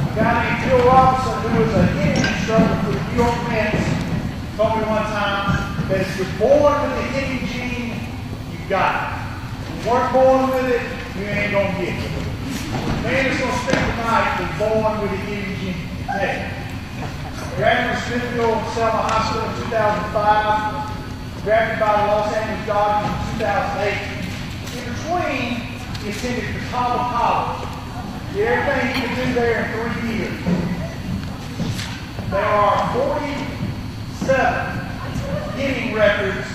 A guy named Bill Robinson, who was a hitting instructor for the New York Mets, told me one time that if you're born with the hitting gene, you got it. If you weren't born with it, you ain't going to get it. The man that's going to spend the night was born with the hitting gene. Graduated from Smithfield Selma High School in 2005. Drafted by the Los Angeles Dodgers in 2008. In between, he attended Catawba College. Did everything he could do there in 3 years. There are 47 hitting records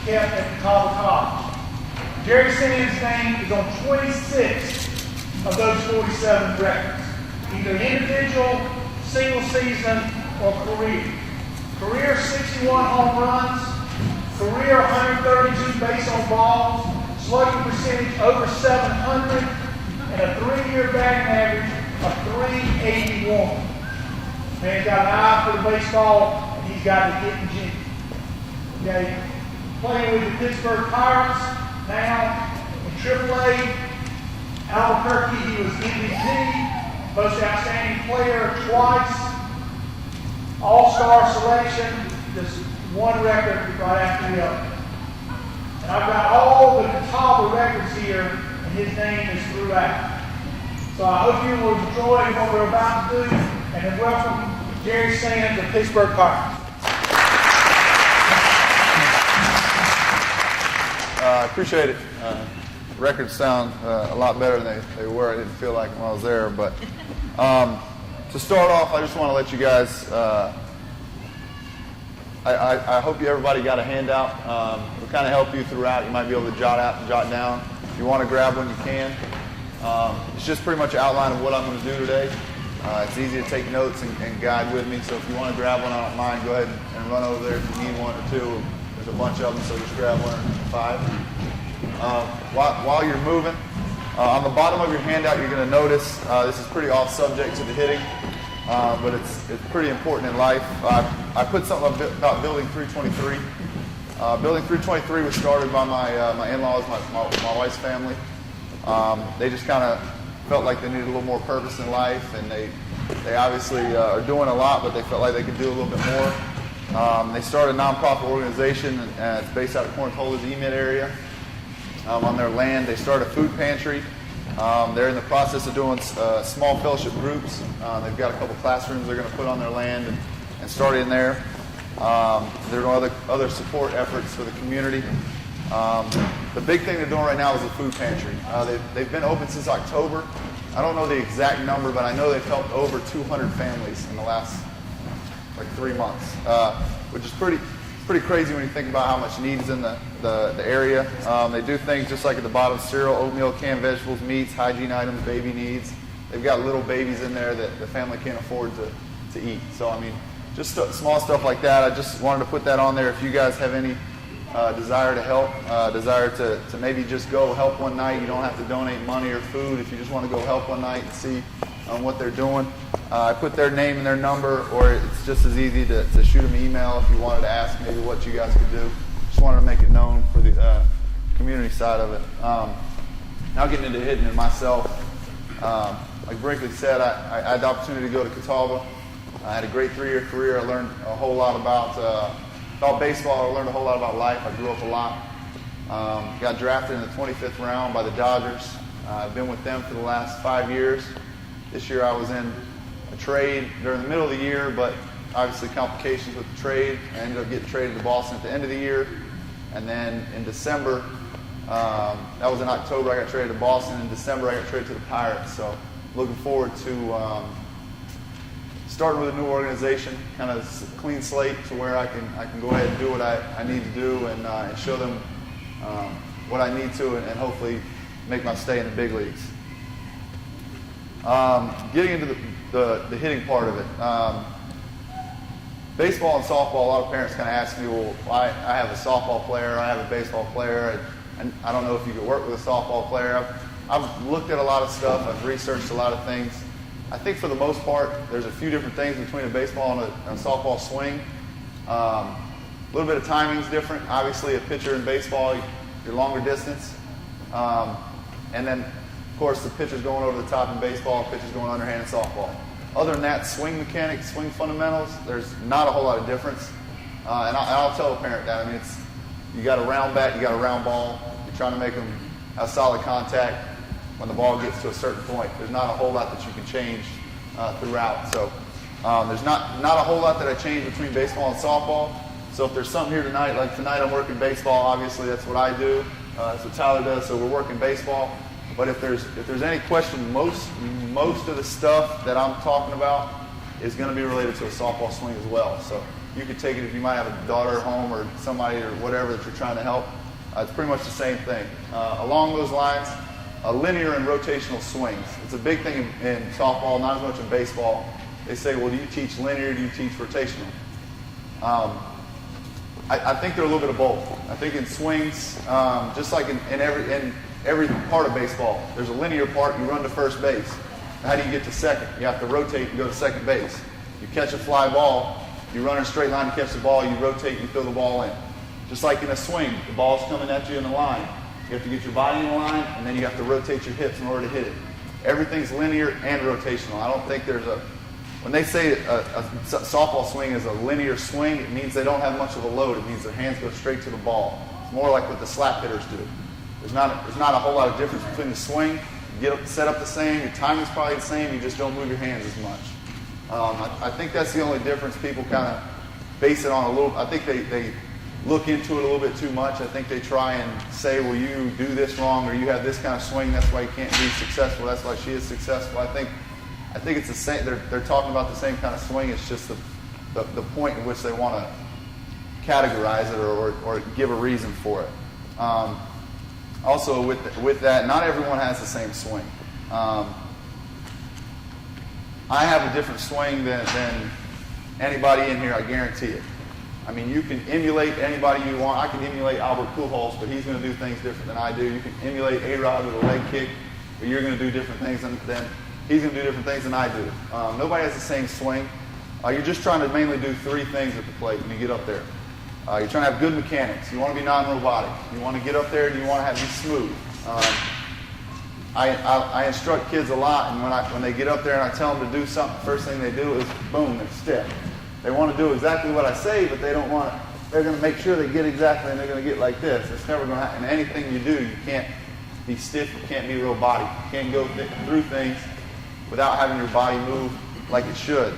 kept at Catawba College. Jerry Sands' name is on 26 of those 47 records, either individual, single season, or career. Career 61 home runs, career 132 base on balls, slugging percentage over 700, and a 3-year batting average of 381. Man's got an eye for the baseball, and he's got the hitting gene. Okay, playing with the Pittsburgh Pirates, now in AAA. Albuquerque, he was MVP, most outstanding player twice, all-star selection, just one record right after the other. And I've got all the Catawba records here, and his name is throughout. So I hope you will enjoy what we're about to do, and then welcome Jerry Sands of Pittsburgh Pirates. I appreciate it. Records sound a lot better than they were. I didn't feel like when I was there. But to start off, I just want to let you guys, I hope everybody got a handout. It'll kind of help you throughout. You might be able to jot down. If you want to grab one, you can. It's just pretty much an outline of what I'm going to do today. It's easy to take notes and guide with me. So if you want to grab one, I don't mind. Go ahead and run over there if you need one or two. There's a bunch of them, so just grab 1 or 5. While you're moving, on the bottom of your handout, you're going to notice this is pretty off subject to the hitting, but it's pretty important in life. I put something about Building 323. Building 323 was started by my in-laws, my wife's family. They just kind of felt like they needed a little more purpose in life, and they obviously are doing a lot, but they felt like they could do a little bit more. They started a nonprofit organization, and it's based out of Corntola, the EMID area. On their land, they started a food pantry. They're in the process of doing small fellowship groups. They've got a couple classrooms they're going to put on their land and start in there. There are other support efforts for the community. The big thing they're doing right now is the food pantry. They've been open since October. I don't know the exact number, but I know they've helped over 200 families in the last 3 months, which is pretty crazy when you think about how much needs in the area. They do things just like at the bottom: cereal, oatmeal, canned vegetables, meats, hygiene items, baby needs. They've got little babies in there that the family can't afford to eat. So I mean, just small stuff like that. I just wanted to put that on there. If you guys have any desire to help, desire to maybe just go help one night, you don't have to donate money or food. If you just want to go help one night and see what they're doing, I put their name and their number, or it's just as easy to shoot them an email if you wanted to ask maybe what you guys could do. Just wanted to make it known for the community side of it. Now getting into hitting it myself, like Brinkley said, I had the opportunity to go to Catawba. I had a great 3-year career. I learned a whole lot about baseball. I learned a whole lot about life. I grew up a lot. Got drafted in the 25th round by the Dodgers. I've been with them for the last 5 years. This year I was in a trade during the middle of the year, but obviously complications with the trade. I ended up getting traded to Boston at the end of the year. And then in December, that was in October, I got traded to Boston. In December, I got traded to the Pirates. So looking forward to starting with a new organization, kind of clean slate to where I can go ahead and do what I need to do and show them what I need to and hopefully make my stay in the big leagues. Getting into the hitting part of it. Baseball and softball, a lot of parents kind of ask me, well, I have a softball player, I have a baseball player, and I don't know if you could work with a softball player. I've looked at a lot of stuff, I've researched a lot of things. I think for the most part, there's a few different things between a baseball and a softball swing. A little bit of timing is different. Obviously, a pitcher in baseball, you're longer distance. And then Of course, the pitcher's going over the top in baseball, the pitcher's going underhand in softball. Other than that, swing mechanics, swing fundamentals, there's not a whole lot of difference. And I'll tell a parent that. I mean, you got a round bat, you got a round ball. You're trying to make them have solid contact. When the ball gets to a certain point, there's not a whole lot that you can change throughout. So there's not a whole lot that I change between baseball and softball. So if there's something here tonight, like tonight I'm working baseball, obviously that's what I do. That's what Tyler does, so we're working baseball. But if there's any question, most of the stuff that I'm talking about is going to be related to a softball swing as well. So you could take it if you might have a daughter at home or somebody or whatever that you're trying to help. It's pretty much the same thing. Along those lines, linear and rotational swings. It's a big thing in softball, not as much in baseball. They say, well, do you teach linear, do you teach rotational? I think they're a little bit of both. I think in swings, just like in every part of baseball, there's a linear part, you run to first base. How do you get to second? You have to rotate and go to second base. You catch a fly ball, you run in a straight line to catch the ball, you rotate and throw the ball in. Just like in a swing, the ball's coming at you in the line. You have to get your body in the line, and then you have to rotate your hips in order to hit it. Everything's linear and rotational. I don't think there's when they say a softball swing is a linear swing, it means they don't have much of a load. It means their hands go straight to the ball. It's more like what the slap hitters do. There's not a whole lot of difference between the swing. You get set up the same, your timing's probably the same, you just don't move your hands as much. I think that's the only difference. People kind of base it on a little, I think they look into it a little bit too much. I think they try and say, well, you do this wrong or you have this kind of swing, that's why you can't be successful, that's why she is successful. I think it's the same, they're talking about the same kind of swing. It's just the point in which they want to categorize it or give a reason for it. Also with that, not everyone has the same swing. I have a different swing than anybody in here, I guarantee it. I mean, you can emulate anybody you want. I can emulate Albert Pujols, but he's going to do things different than I do. You can emulate A-Rod with a leg kick, but you're going to do different things than he's going to do different things than I do. Nobody has the same swing. You're just trying to mainly do three things at the plate when you get up there. You're trying to have good mechanics. You want to be non-robotic. You want to get up there and you want to be smooth. I instruct kids a lot, and when they get up there and I tell them to do something, the first thing they do is boom, they're stiff. They want to do exactly what I say, but they don't want to. They're going to make sure they get exactly, and they're going to get like this. It's never going to happen. Anything you do, you can't be stiff. You can't be robotic. You can't go through things without having your body move like it should.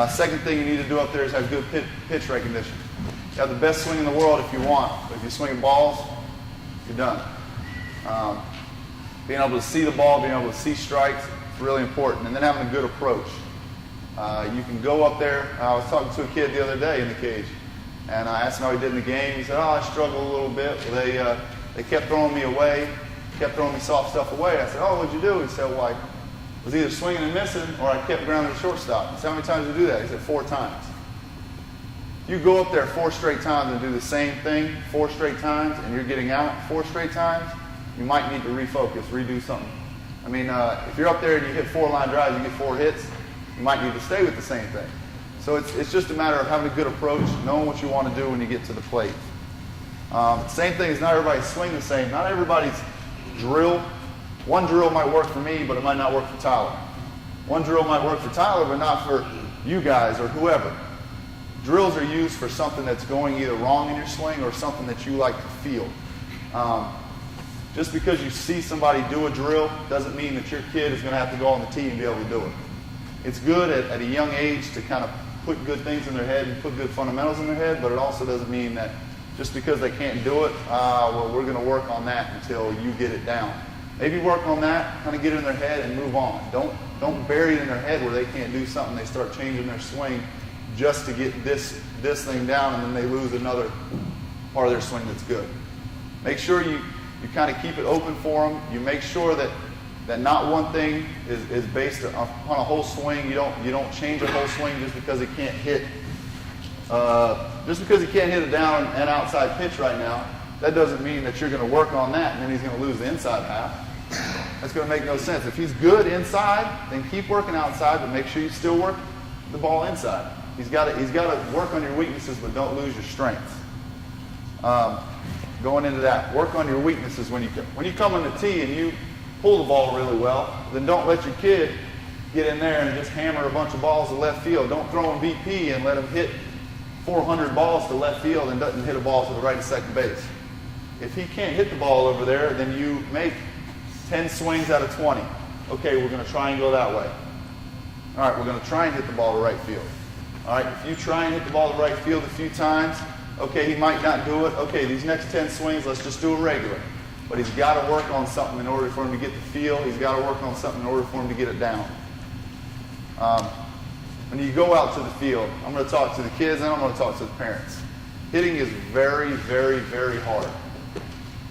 Second thing you need to do up there is have good pitch recognition. You have the best swing in the world if you want, but if you're swinging balls, you're done. Being able to see the ball, being able to see strikes, it's really important. And then having a good approach. You can go up there. I was talking to a kid the other day in the cage, and I asked him how he did in the game. He said, I struggled a little bit. Well, they kept throwing me away, kept throwing me soft stuff away. I said, what'd you do? He said, well, I was either swinging and missing, or I kept grounding the shortstop. I said, how many times did you do that? He said, 4 times. You go up there 4 straight times and do the same thing 4 straight times, and you're getting out 4 straight times, you might need to refocus, redo something. I mean, if you're up there and you hit 4 line drives, you get 4 hits, you might need to stay with the same thing. So it's just a matter of having a good approach, knowing what you want to do when you get to the plate. Same thing is not everybody's swing the same. Not everybody's drill. One drill might work for me, but it might not work for Tyler. One drill might work for Tyler, but not for you guys or whoever. Drills are used for something that's going either wrong in your swing or something that you like to feel. Just because you see somebody do a drill doesn't mean that your kid is going to have to go on the tee and be able to do it. It's good at a young age to kind of put good things in their head and put good fundamentals in their head, but it also doesn't mean that just because they can't do it, well, we're going to work on that until you get it down. Maybe work on that, kind of get it in their head and move on. Don't bury it in their head where they can't do something. They start changing their swing just to get this thing down, and then they lose another part of their swing that's good. Make sure you kind of keep it open for them. You make sure that not one thing is based on a whole swing. You don't change a whole swing just because it can't hit. Just because he can't hit a down and outside pitch right now, that doesn't mean that you're going to work on that and then he's going to lose the inside half. That's going to make no sense. If he's good inside, then keep working outside, but make sure you still work the ball inside. He's got to work on your weaknesses, but don't lose your strengths. Going into that, work on your weaknesses when you come on the tee and pull the ball really well, then don't let your kid get in there and just hammer a bunch of balls to left field. Don't throw him BP and let him hit 400 balls to left field and doesn't hit a ball to the right of second base. If he can't hit the ball over there, then you make 10 swings out of 20. Okay, we're going to try and go that way. All right, we're going to try and hit the ball to right field. All right, if you try and hit the ball to right field a few times, okay, he might not do it. Okay, these next 10 swings, let's just do a regular. But he's got to work on something in order for him to get the feel. He's got to work on something in order for him to get it down. When you go out to the field, I'm going to talk to the kids and I'm going to talk to the parents. Hitting is very, very, very hard.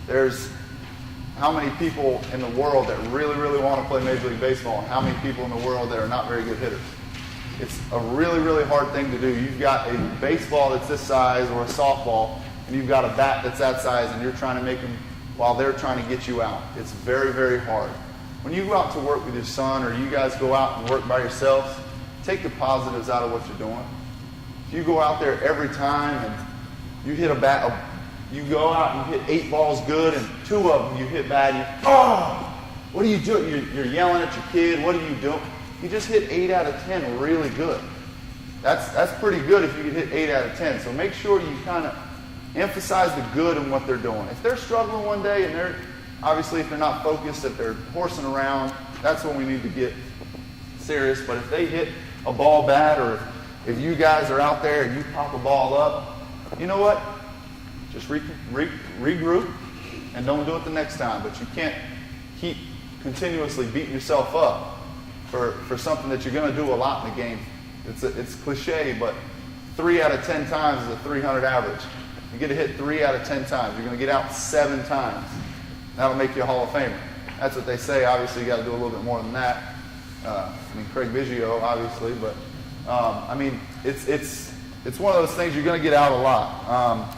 There's how many people in the world that really, really want to play Major League Baseball and how many people in the world that are not very good hitters. It's a really, really hard thing to do. You've got a baseball that's this size or a softball, and you've got a bat that's that size, and you're trying to make them while they're trying to get you out. It's very, very hard. When you go out to work with your son or you guys go out and work by yourselves, take the positives out of what you're doing. If you go out there every time and you hit a bat, you go out and hit 8 balls good and 2 of them you hit bad, what are you doing? You're yelling at your kid, what are you doing? You just hit 8 out of 10 really good. That's pretty good if you can hit 8 out of 10. So make sure you kind of emphasize the good in what they're doing. If they're struggling one day and they're, obviously if they're not focused, if they're horsing around, that's when we need to get serious. But if they hit a ball bad, or if you guys are out there and you pop a ball up, you know what? Just regroup and don't do it the next time. But you can't keep continuously beating yourself up for something that you're going to do a lot in the game. It's cliche, but 3 out of 10 times is a 300 average. You get to hit 3 out of 10 times. You're going to get out 7 times. That'll make you a Hall of Famer. That's what they say. Obviously, you got to do a little bit more than that. Craig Biggio, obviously, but it's one of those things you're going to get out a lot.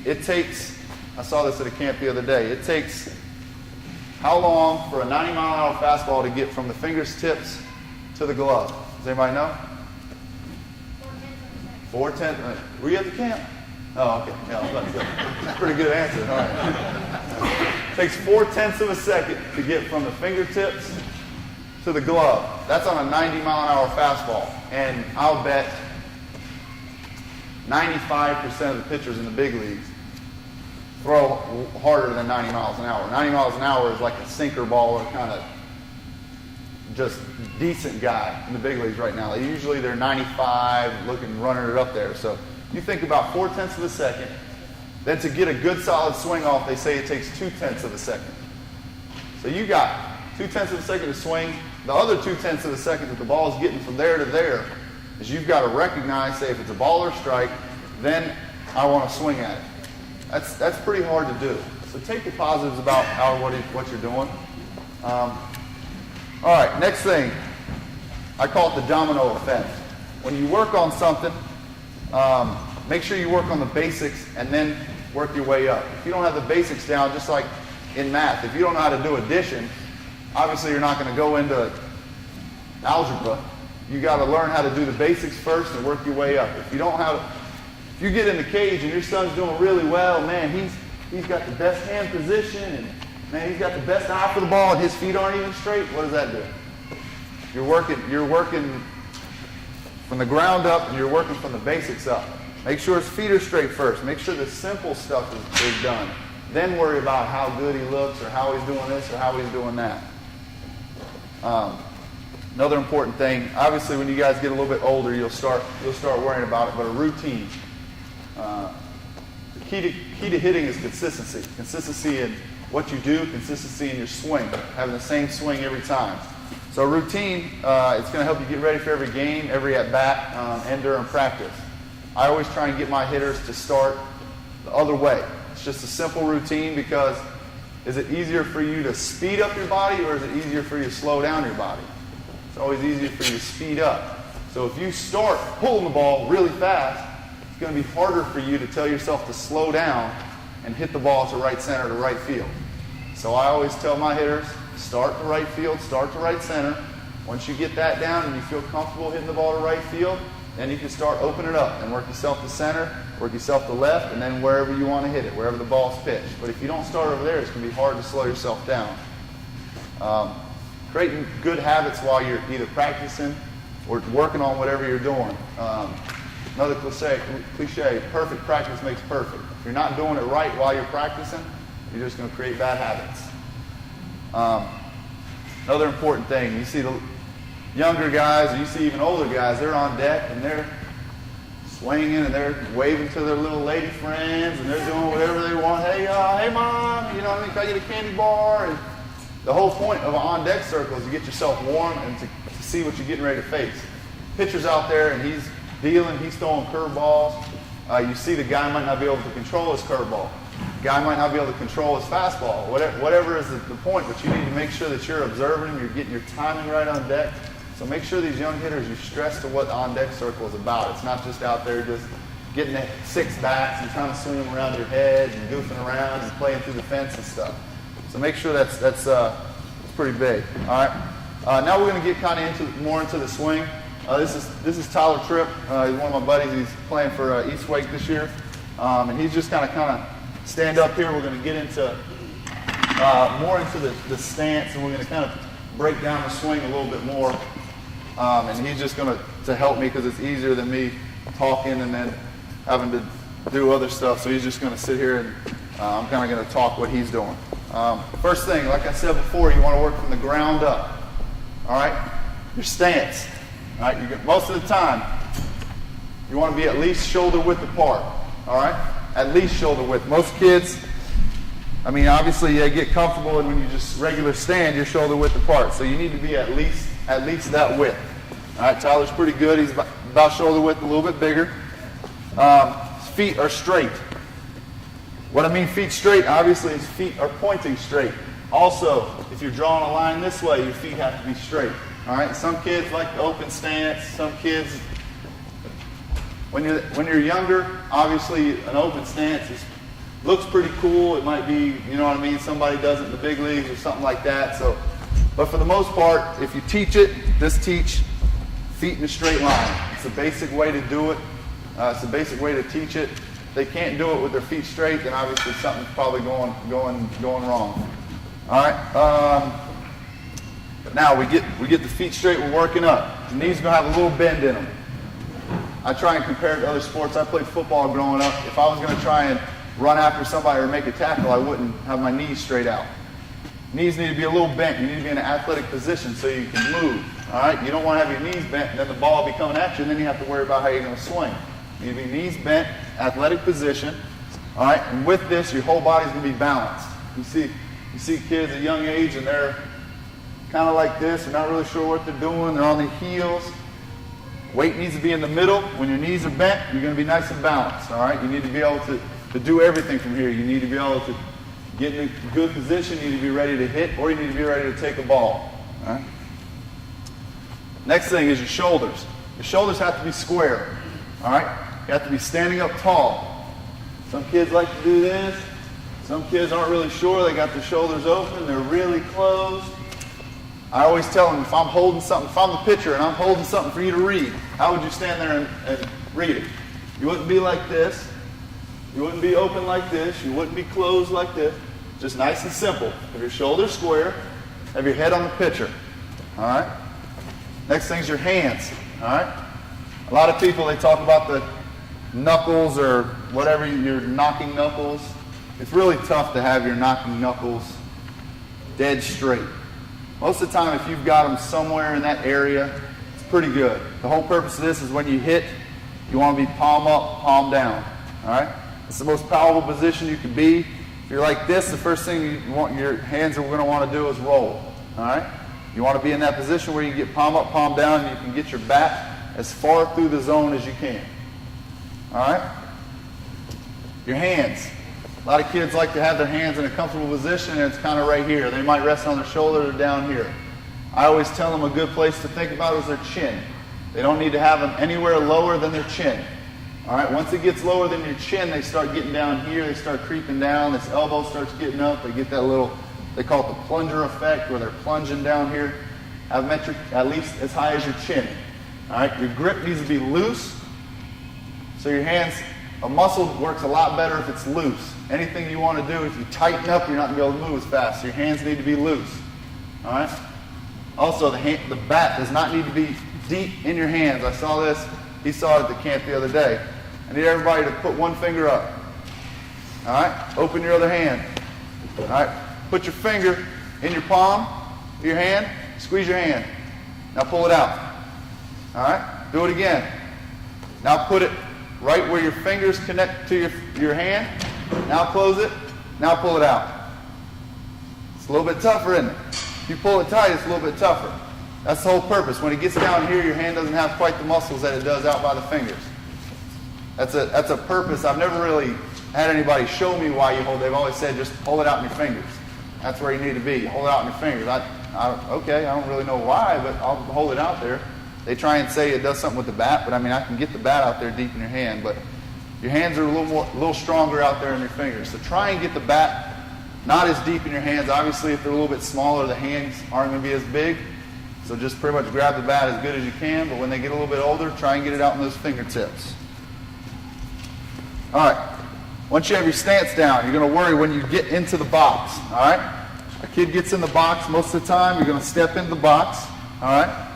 It takes. I saw this at a camp the other day. It takes how long for a 90-mile-an-hour fastball to get from the fingertips to the glove? Does anybody know? 4/10. Were you at the camp? Oh, okay. Yeah, I was about to say. That's a pretty good answer. All right. It takes 4/10 of a second to get from the fingertips to the glove. That's on a 90-mile-an-hour fastball. And I'll bet 95% of the pitchers in the big leagues throw harder than 90 miles an hour. 90 miles an hour is like a sinker baller, kind of just decent guy in the big leagues right now. Usually they're 95, running it up there. So you think about 4/10 of a second. Then to get a good solid swing off, they say it takes 2/10 of a second. So you got 2/10 of a second to swing. The other 2/10 of a second that the ball is getting from there to there is you've got to recognize, say if it's a ball or strike, then I want to swing at it. That's pretty hard to do. So take the positives about what you're doing. All right, next thing. I call it the domino effect. When you work on something, make sure you work on the basics and then work your way up. If you don't have the basics down, just like in math, if you don't know how to do addition, obviously you're not going to go into algebra. You got to learn how to do the basics first and work your way up. If you get in the cage and your son's doing really well, man, he's got the best hand position and man, he's got the best eye for the ball and his feet aren't even straight. What does that do? You're working from the ground up and you're working from the basics up. Make sure his feet are straight first. Make sure the simple stuff is done. Then worry about how good he looks or how he's doing this or how he's doing that. Another important thing, obviously when you guys get a little bit older, you'll start worrying about it, but a routine. The key to hitting is consistency. Consistency in what you do, consistency in your swing, having the same swing every time. So routine, it's going to help you get ready for every game, every at-bat, and during practice. I always try and get my hitters to start the other way. It's just a simple routine because is it easier for you to speed up your body or is it easier for you to slow down your body? It's always easier for you to speed up. So if you start pulling the ball really fast, it's going to be harder for you to tell yourself to slow down and hit the ball to right center, to right field. So I always tell my hitters, start to right field, start to right center. Once you get that down and you feel comfortable hitting the ball to right field, then you can start opening it up and work yourself to center, work yourself to left, and then wherever you want to hit it, wherever the ball's pitched. But if you don't start over there, it's going to be hard to slow yourself down. Creating good habits while you're either practicing or working on whatever you're doing. Another cliche, perfect practice makes perfect. If you're not doing it right while you're practicing, you're just going to create bad habits. Another important thing, you see the younger guys, or you see even older guys, they're on deck and they're swinging and they're waving to their little lady friends and they're doing whatever they want. Hey, hey mom, you know what I mean? Can I get a candy bar? And the whole point of an on-deck circle is to get yourself warm and to see what you're getting ready to face. Pitcher's out there and he's dealing, he's throwing curveballs. You see the guy might not be able to control his curveball. Guy might not be able to control his fastball. Whatever is the point, but you need to make sure that you're observing him, you're getting your timing right on deck. So make sure these young hitters, you stress to what the on-deck circle is about. It's not just out there just getting at 6 bats and trying to swing them around your head and goofing around and playing through the fence and stuff. So make sure that's pretty big. All right. Now we're going to get kind of more into the swing. This is Tyler Tripp. He's one of my buddies. He's playing for East Wake this year, and he's just kind of stand up here. We're going to get into more into the stance, and we're going to kind of break down the swing a little bit more. And he's just going to help me because it's easier than me talking and then having to do other stuff. So he's just going to sit here and I'm kind of going to talk what he's doing. First thing, like I said before, you want to work from the ground up. All right, your stance. All right, most of the time, you want to be at least shoulder width apart. All right, at least shoulder width. Most kids, I mean, obviously they get comfortable, and when you just regular stand, you're shoulder width apart. So you need to be at least that width. All right, Tyler's pretty good. He's about shoulder width, a little bit bigger. His feet are straight. What I mean feet straight, obviously his feet are pointing straight. Also, if you're drawing a line this way, your feet have to be straight. All right, some kids like the open stance. Some kids, when you're younger, obviously an open stance looks pretty cool. It might be, you know what I mean, somebody does it in the big leagues or something like that. So, but for the most part, if you teach it, just teach feet in a straight line. It's a basic way to do it. It's a basic way to teach it. If they can't do it with their feet straight, then obviously something's probably going wrong. All right. Now we get the feet straight. We're working up. The knees are gonna have a little bend in them. I try and compare it to other sports. I played football growing up. If I was gonna try and run after somebody or make a tackle, I wouldn't have my knees straight out. Knees need to be a little bent. You need to be in an athletic position so you can move. All right. You don't want to have your knees bent and then the ball be coming at you, and then you have to worry about how you're going to swing. You need to be knees bent, athletic position. All right. And with this, your whole body's going to be balanced. You see kids at a young age and they're kind of like this. They're not really sure what they're doing. They're on their heels. Weight needs to be in the middle. When your knees are bent, you're going to be nice and balanced. All right. You need to be able to do everything from here. You need to be able to get in a good position. You need to be ready to hit, or you need to be ready to take a ball. All right. Next thing is your shoulders. Your shoulders have to be square. All right. You have to be standing up tall. Some kids like to do this. Some kids aren't really sure. They got their shoulders open. They're really closed. I always tell them, if I'm holding something, if I'm the pitcher and I'm holding something for you to read, how would you stand there and read it? You wouldn't be like this. You wouldn't be open like this. You wouldn't be closed like this. Just nice and simple. Have your shoulders square. Have your head on the pitcher. All right? Next thing is your hands. All right? A lot of people, they talk about the knuckles or whatever, your knocking knuckles. It's really tough to have your knocking knuckles dead straight. Most of the time, if you've got them somewhere in that area, it's pretty good. The whole purpose of this is when you hit, you want to be palm up, palm down. All right? It's the most powerful position you can be. If you're like this, the first thing you want, your hands are going to want to do is roll. All right? You want to be in that position where you get palm up, palm down, and you can get your bat as far through the zone as you can. All right? Your hands. A lot of kids like to have their hands in a comfortable position, and it's kind of right here. They might rest on their shoulder or down here. I always tell them a good place to think about is their chin. They don't need to have them anywhere lower than their chin. All right, once it gets lower than your chin, they start getting down here. They start creeping down. This elbow starts getting up. They get that little, they call it the plunger effect, where they're plunging down here. Have metric at least as high as your chin. All right, your grip needs to be loose. So your hands, a muscle works a lot better if it's loose. Anything you want to do, if you tighten up, you're not going to be able to move as fast. So your hands need to be loose. All right. Also, the bat does not need to be deep in your hands. I saw this. He saw it at the camp the other day. I need everybody to put one finger up. All right. Open your other hand. All right. Put your finger in your palm of your hand. Squeeze your hand. Now pull it out. All right. Do it again. Now put it right where your fingers connect to your hand. Now close it. Now pull it out. It's a little bit tougher, isn't it? If you pull it tight, it's a little bit tougher. That's the whole purpose. When it gets down here, your hand doesn't have quite the muscles that it does out by the fingers. That's a purpose. I've never really had anybody show me why you hold. They've always said just hold it out in your fingers. That's where you need to be. Hold it out in your fingers. Okay, I don't really know why, but I'll hold it out there. They try and say it does something with the bat, but I mean, I can get the bat out there deep in your hand, but your hands are a little stronger out there in your fingers. So try and get the bat not as deep in your hands. Obviously, if they're a little bit smaller, the hands aren't going to be as big. So just pretty much grab the bat as good as you can, but when they get a little bit older, try and get it out in those fingertips. All right. Once you have your stance down, you're going to worry when you get into the box. All right. A kid gets in the box most of the time. You're going to step into the box. All right.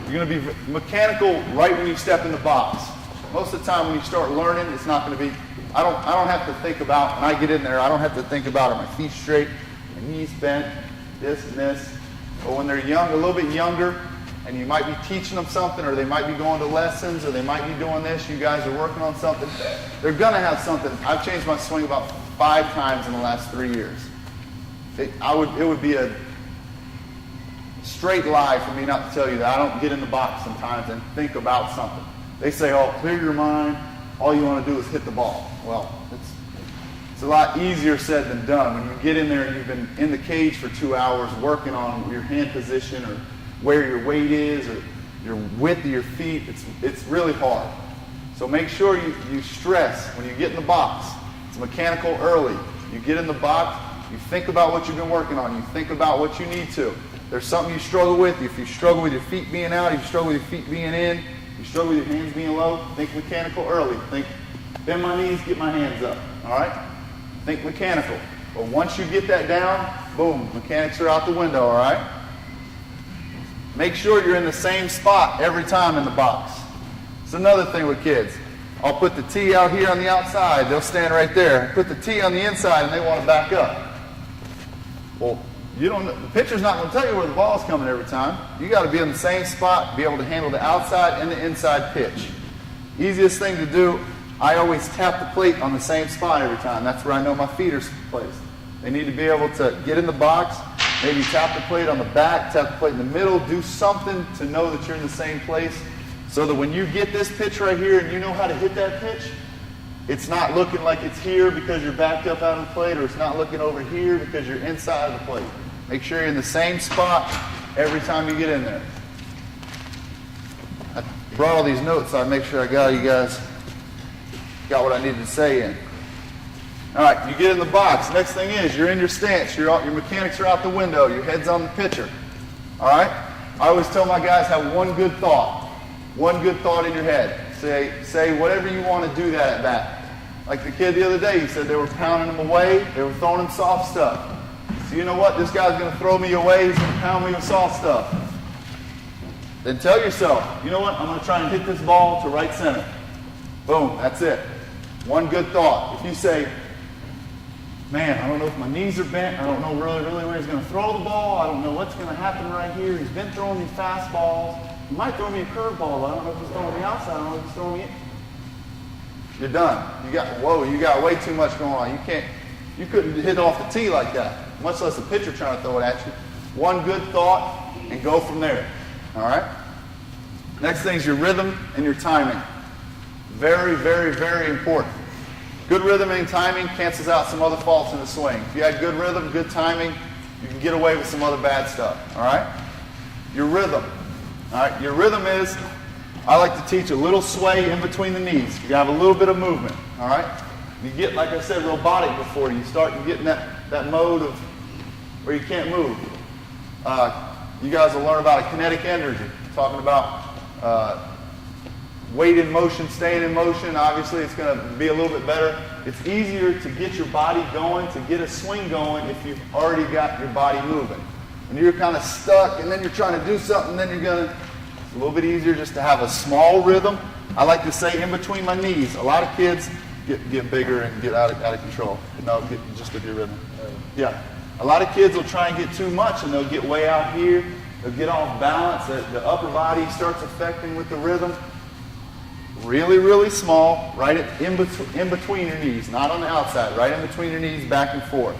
You're going to be mechanical right when you step in the box. Most of the time when you start learning, it's not going to be, I don't have to think about, when I get in there, I don't have to think about are my feet straight, my knees bent, this and this. But when they're young, a little bit younger, and you might be teaching them something, or they might be going to lessons, or they might be doing this, you guys are working on something, they're going to have something. I've changed my swing about 5 times in the last 3 years. It would be a straight lie for me not to tell you that I don't get in the box sometimes and think about something. They say, oh, clear your mind. All you want to do is hit the ball. Well, it's a lot easier said than done. When you get in there and you've been in the cage for 2 hours working on your hand position or where your weight is or your width of your feet, it's really hard. So make sure you stress when you get in the box. It's mechanical early. You get in the box, you think about what you've been working on. You think about what you need to. There's something you struggle with. If you struggle with your feet being out, if you struggle with your feet being in, you struggle with your hands being low, think mechanical early. Think, bend my knees, get my hands up. All right? Think mechanical. But once you get that down, boom, mechanics are out the window, all right? Make sure you're in the same spot every time in the box. It's another thing with kids. I'll put the tee out here on the outside. They'll stand right there. Put the tee on the inside, and they want to back up. Well, the pitcher's not going to tell you where the ball's coming every time. You got to be in the same spot, be able to handle the outside and the inside pitch. Easiest thing to do, I always tap the plate on the same spot every time. That's where I know my feet are placed. They need to be able to get in the box, maybe tap the plate on the back, tap the plate in the middle, do something to know that you're in the same place so that when you get this pitch right here and you know how to hit that pitch, it's not looking like it's here because you're backed up out of the plate, or it's not looking over here because you're inside of the plate. Make sure you're in the same spot every time you get in there. I brought all these notes so I make sure I got you guys got what I needed to say in. All right, you get in the box. Next thing is you're in your stance. Your mechanics are out the window. Your head's on the pitcher. All right? I always tell my guys, have one good thought. One good thought in your head. Say whatever you want to do that at bat. Like the kid the other day, he said they were pounding him away. They were throwing him soft stuff. So you know what? This guy's going to throw me away. He's going to pound me with soft stuff. Then tell yourself, you know what? I'm going to try and hit this ball to right center. Boom. That's it. One good thought. If you say, man, I don't know if my knees are bent. I don't know really where he's going to throw the ball. I don't know what's going to happen right here. He's been throwing these fastballs. He might throw me a curveball. I don't know if he's throwing me outside. I don't know if he's throwing me in. You're done. You got way too much going on. You couldn't hit off the tee like that, much less a pitcher trying to throw it at you. One good thought and go from there. All right? Next thing is your rhythm and your timing. Very, very, very important. Good rhythm and timing cancels out some other faults in the swing. If you had good rhythm, good timing, you can get away with some other bad stuff. All right? Your rhythm. All right? Your rhythm is, I like to teach a little sway in between the knees. You have a little bit of movement. All right? You get, like I said, robotic before you start getting that mode of where you can't move. You guys will learn about a kinetic energy, talking about weight in motion, staying in motion. Obviously, it's going to be a little bit better. It's easier to get your body going, to get a swing going if you've already got your body moving. when you're kind of stuck and then you're trying to do something, then it's a little bit easier just to have a small rhythm. I like to say in between my knees. A lot of kids get bigger and get out of control. No, just with your rhythm. Yeah. A lot of kids will try and get too much and they'll get way out here. They'll get off balance. The upper body starts affecting with the rhythm. Really, really small, right in between your knees, not on the outside, right in between your knees, back and forth.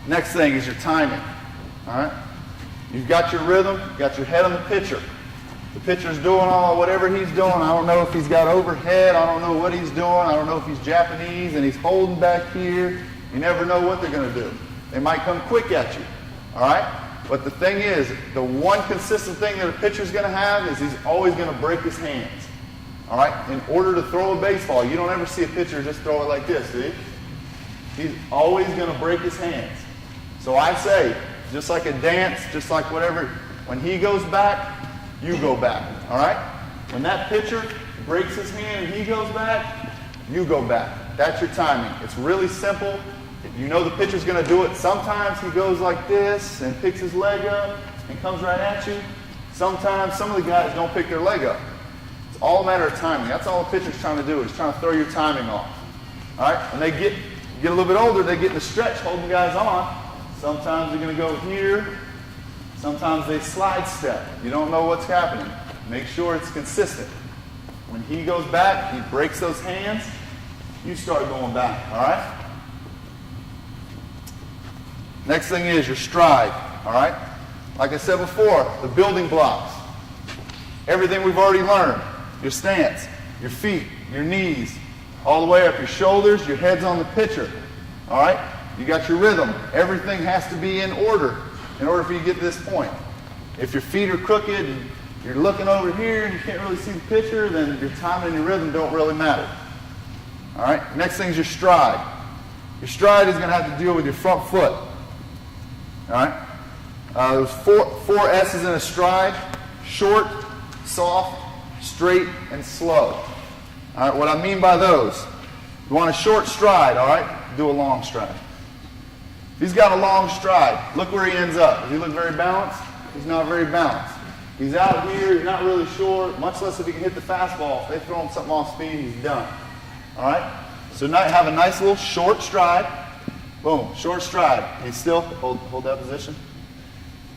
Next thing is your timing. All right? You've got your rhythm, you've got your head on the pitcher. The pitcher's doing whatever he's doing. I don't know if he's got overhead. I don't know what he's doing. I don't know if he's Japanese and he's holding back here. You never know what they're going to do. They might come quick at you. All right? But the thing is, the one consistent thing that a pitcher's going to have is he's always going to break his hands. All right? In order to throw a baseball, you don't ever see a pitcher just throw it like this, do you? He's always going to break his hands. So I say, just like a dance, just like whatever, when he goes back, you go back. All right? When that pitcher breaks his hand and he goes back, you go back. That's your timing. It's really simple. You know the pitcher's going to do it. Sometimes he goes like this and picks his leg up and comes right at you. Sometimes some of the guys don't pick their leg up. It's all a matter of timing. That's all the pitcher's trying to do, is trying to throw your timing off. All right? When they get a little bit older, they get in the stretch holding guys on. Sometimes they're going to go here. Sometimes they slide step. You don't know what's happening. Make sure it's consistent. When he goes back, he breaks those hands, you start going back. All right? Next thing is your stride, all right? Like I said before, the building blocks. Everything we've already learned. Your stance, your feet, your knees, all the way up your shoulders, your head's on the pitcher, all right? You got your rhythm. Everything has to be in order for you to get to this point. If your feet are crooked and you're looking over here and you can't really see the pitcher, then your time and your rhythm don't really matter. All right? Next thing is your stride. Your stride is going to have to deal with your front foot. All right? There's four S's in a stride: short, soft, straight, and slow. All right? What I mean by those, you want a short stride, all right? Do a long stride. He's got a long stride. Look where he ends up. Does he look very balanced? He's not very balanced. He's out here, he's not really sure, much less if he can hit the fastball. If they throw him something off speed, he's done. All right? So now have a nice little short stride. Boom, short stride. He's still, hold that position.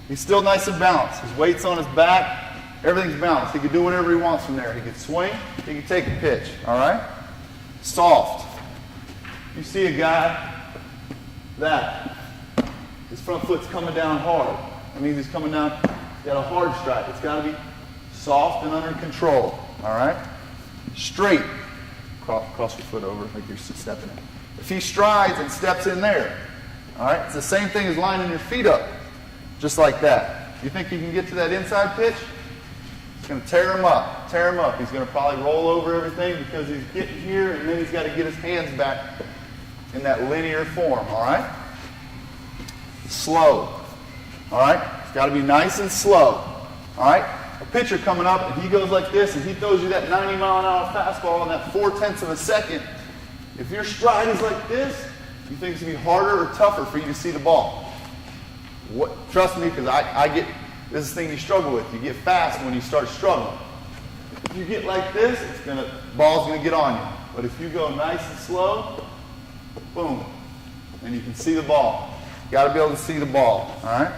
He's still nice and balanced. His weight's on his back. Everything's balanced. He can do whatever he wants from there. He can swing, he can take a pitch. All right? Soft. You see a guy that his front foot's coming down hard. That means he's coming down, he's got a hard stride. It's got to be soft and under control. All right? Straight. Cross your foot over like you're stepping in. If he strides and steps in there, all right, it's the same thing as lining your feet up, just like that. You think you can get to that inside pitch? It's going to tear him up, tear him up. He's going to probably roll over everything because he's getting here, and then he's got to get his hands back in that linear form, all right? Slow, all right? It's got to be nice and slow, all right? A pitcher coming up, and he goes like this, and he throws you that 90-mile-an-hour fastball in that 0.4 of a second. If your stride is like this, you think it's going to be harder or tougher for you to see the ball. Trust me, because I get, this is the thing you struggle with. You get fast when you start struggling. If you get like this, ball's going to get on you. But if you go nice and slow, boom, and you can see the ball. You got to be able to see the ball, all right?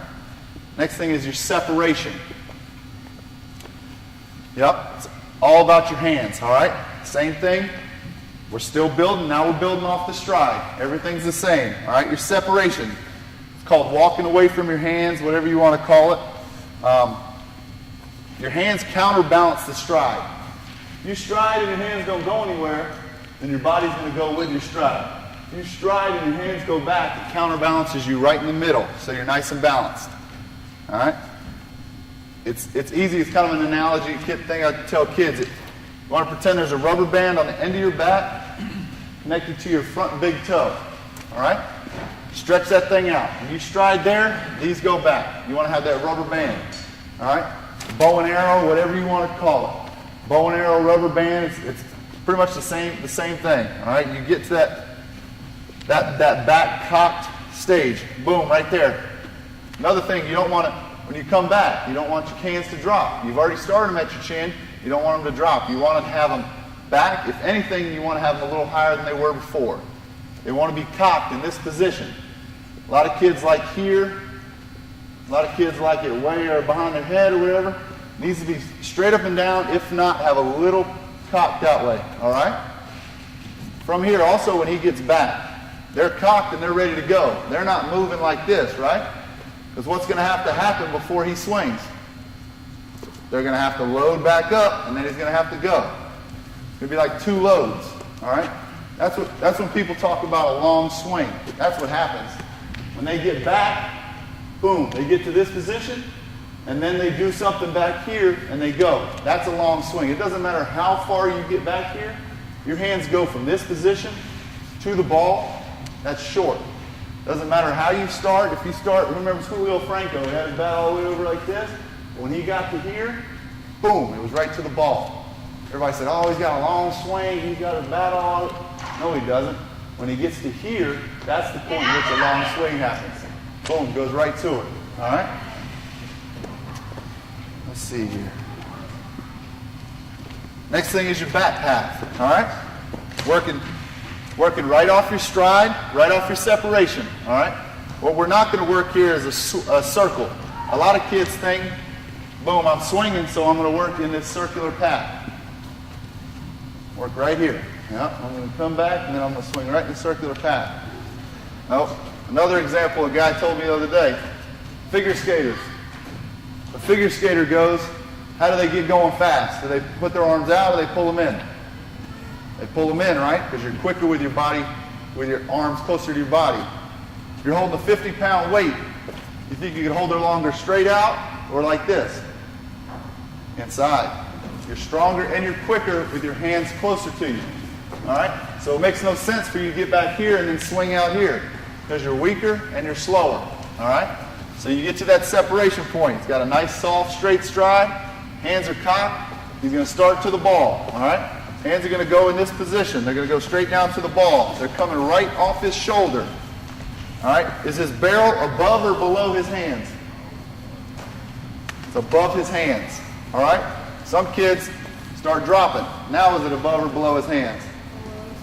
Next thing is your separation. Yep, it's all about your hands, all right? Same thing. We're still building. Now we're building off the stride. Everything's the same, all right? Your separation. It's called walking away from your hands, whatever you want to call it. Your hands counterbalance the stride. If you stride and your hands don't go anywhere, then your body's going to go with your stride. If you stride and your hands go back, it counterbalances you right in the middle, so you're nice and balanced. All right? It's easy. It's kind of an analogy thing I tell kids. You want to pretend there's a rubber band on the end of your back connected to your front big toe. All right? Stretch that thing out. When you stride there, these go back. You want to have that rubber band. All right? Bow and arrow, whatever you want to call it. Bow and arrow, rubber band, it's pretty much the same thing. All right? You get to that back cocked stage. Boom, right there. Another thing, you don't want to, when you come back, you don't want your hands to drop. You've already started them at your chin. You don't want them to drop. You want to have them back. If anything, you want to have them a little higher than they were before. They want to be cocked in this position. A lot of kids like here. A lot of kids like it way or behind their head or whatever. It needs to be straight up and down. If not, have a little cocked that way. All right? From here, also when he gets back, they're cocked and they're ready to go. They're not moving like this, right? Because what's going to happen before he swings? They're going to have to load back up, and then he's going to have to go. It's going to be like 2 loads, all right? That's when people talk about a long swing. That's what happens. When they get back, boom, they get to this position, and then they do something back here, and they go. That's a long swing. It doesn't matter how far you get back here. Your hands go from this position to the ball. That's short. Doesn't matter how you start. If you start, remember Julio Franco, he had his bat all the way over like this. When he got to here, boom, it was right to the ball. Everybody said, oh, he's got a long swing, he's got his bat all. No, he doesn't. When he gets to here, that's the point in which a long swing happens. Boom, goes right to it. All right? Let's see here. Next thing is your bat path. All right? Working right off your stride, right off your separation. All right? What we're not going to work here is a circle. A lot of kids think, boom, I'm swinging, so I'm going to work in this circular path. Work right here. Yeah, I'm going to come back, and then I'm going to swing right in the circular path. Oh, another example a guy told me the other day, figure skaters. A figure skater goes, how do they get going fast? Do they put their arms out or they pull them in? They pull them in, right? Because you're quicker with your body, with your arms closer to your body. If you're holding a 50-pound weight, you think you can hold her longer straight out or like this? Inside. You're stronger and you're quicker with your hands closer to you. All right? So it makes no sense for you to get back here and then swing out here because you're weaker and you're slower. All right? So you get to that separation point. He's got a nice, soft, straight stride. Hands are cocked. He's going to start to the ball. All right? Hands are going to go in this position. They're going to go straight down to the ball. They're coming right off his shoulder. All right? Is his barrel above or below his hands? It's above his hands. All right? Some kids start dropping. Now is it above or below his hands?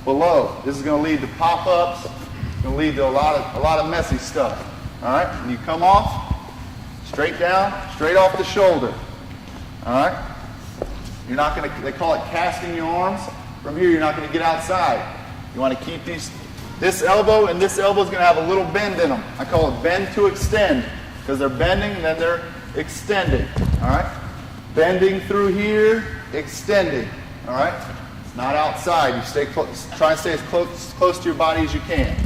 Below. This is going to lead to pop-ups. It's going to lead to a lot of messy stuff. All right? And you come off, straight down, straight off the shoulder. All right? You're not going to, they call it casting your arms. From here, you're not going to get outside. You want to keep this elbow and this elbow is going to have a little bend in them. I call it bend to extend because they're bending and then they're extending. All right? Bending through here, extending. All right? It's not outside. You stay close. Try and stay as close to your body as you can.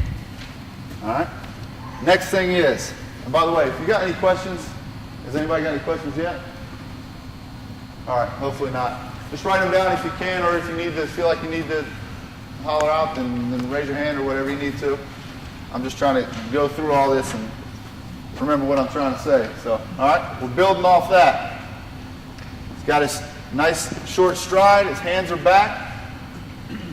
All right? Next thing is, and by the way, if you got any questions, has anybody got any questions yet? All right, hopefully not. Just write them down if you can, or if you need to feel like you need to holler out, then raise your hand or whatever you need to. I'm just trying to go through all this and remember what I'm trying to say. So, all right, we're building off that. He's got his nice short stride. His hands are back.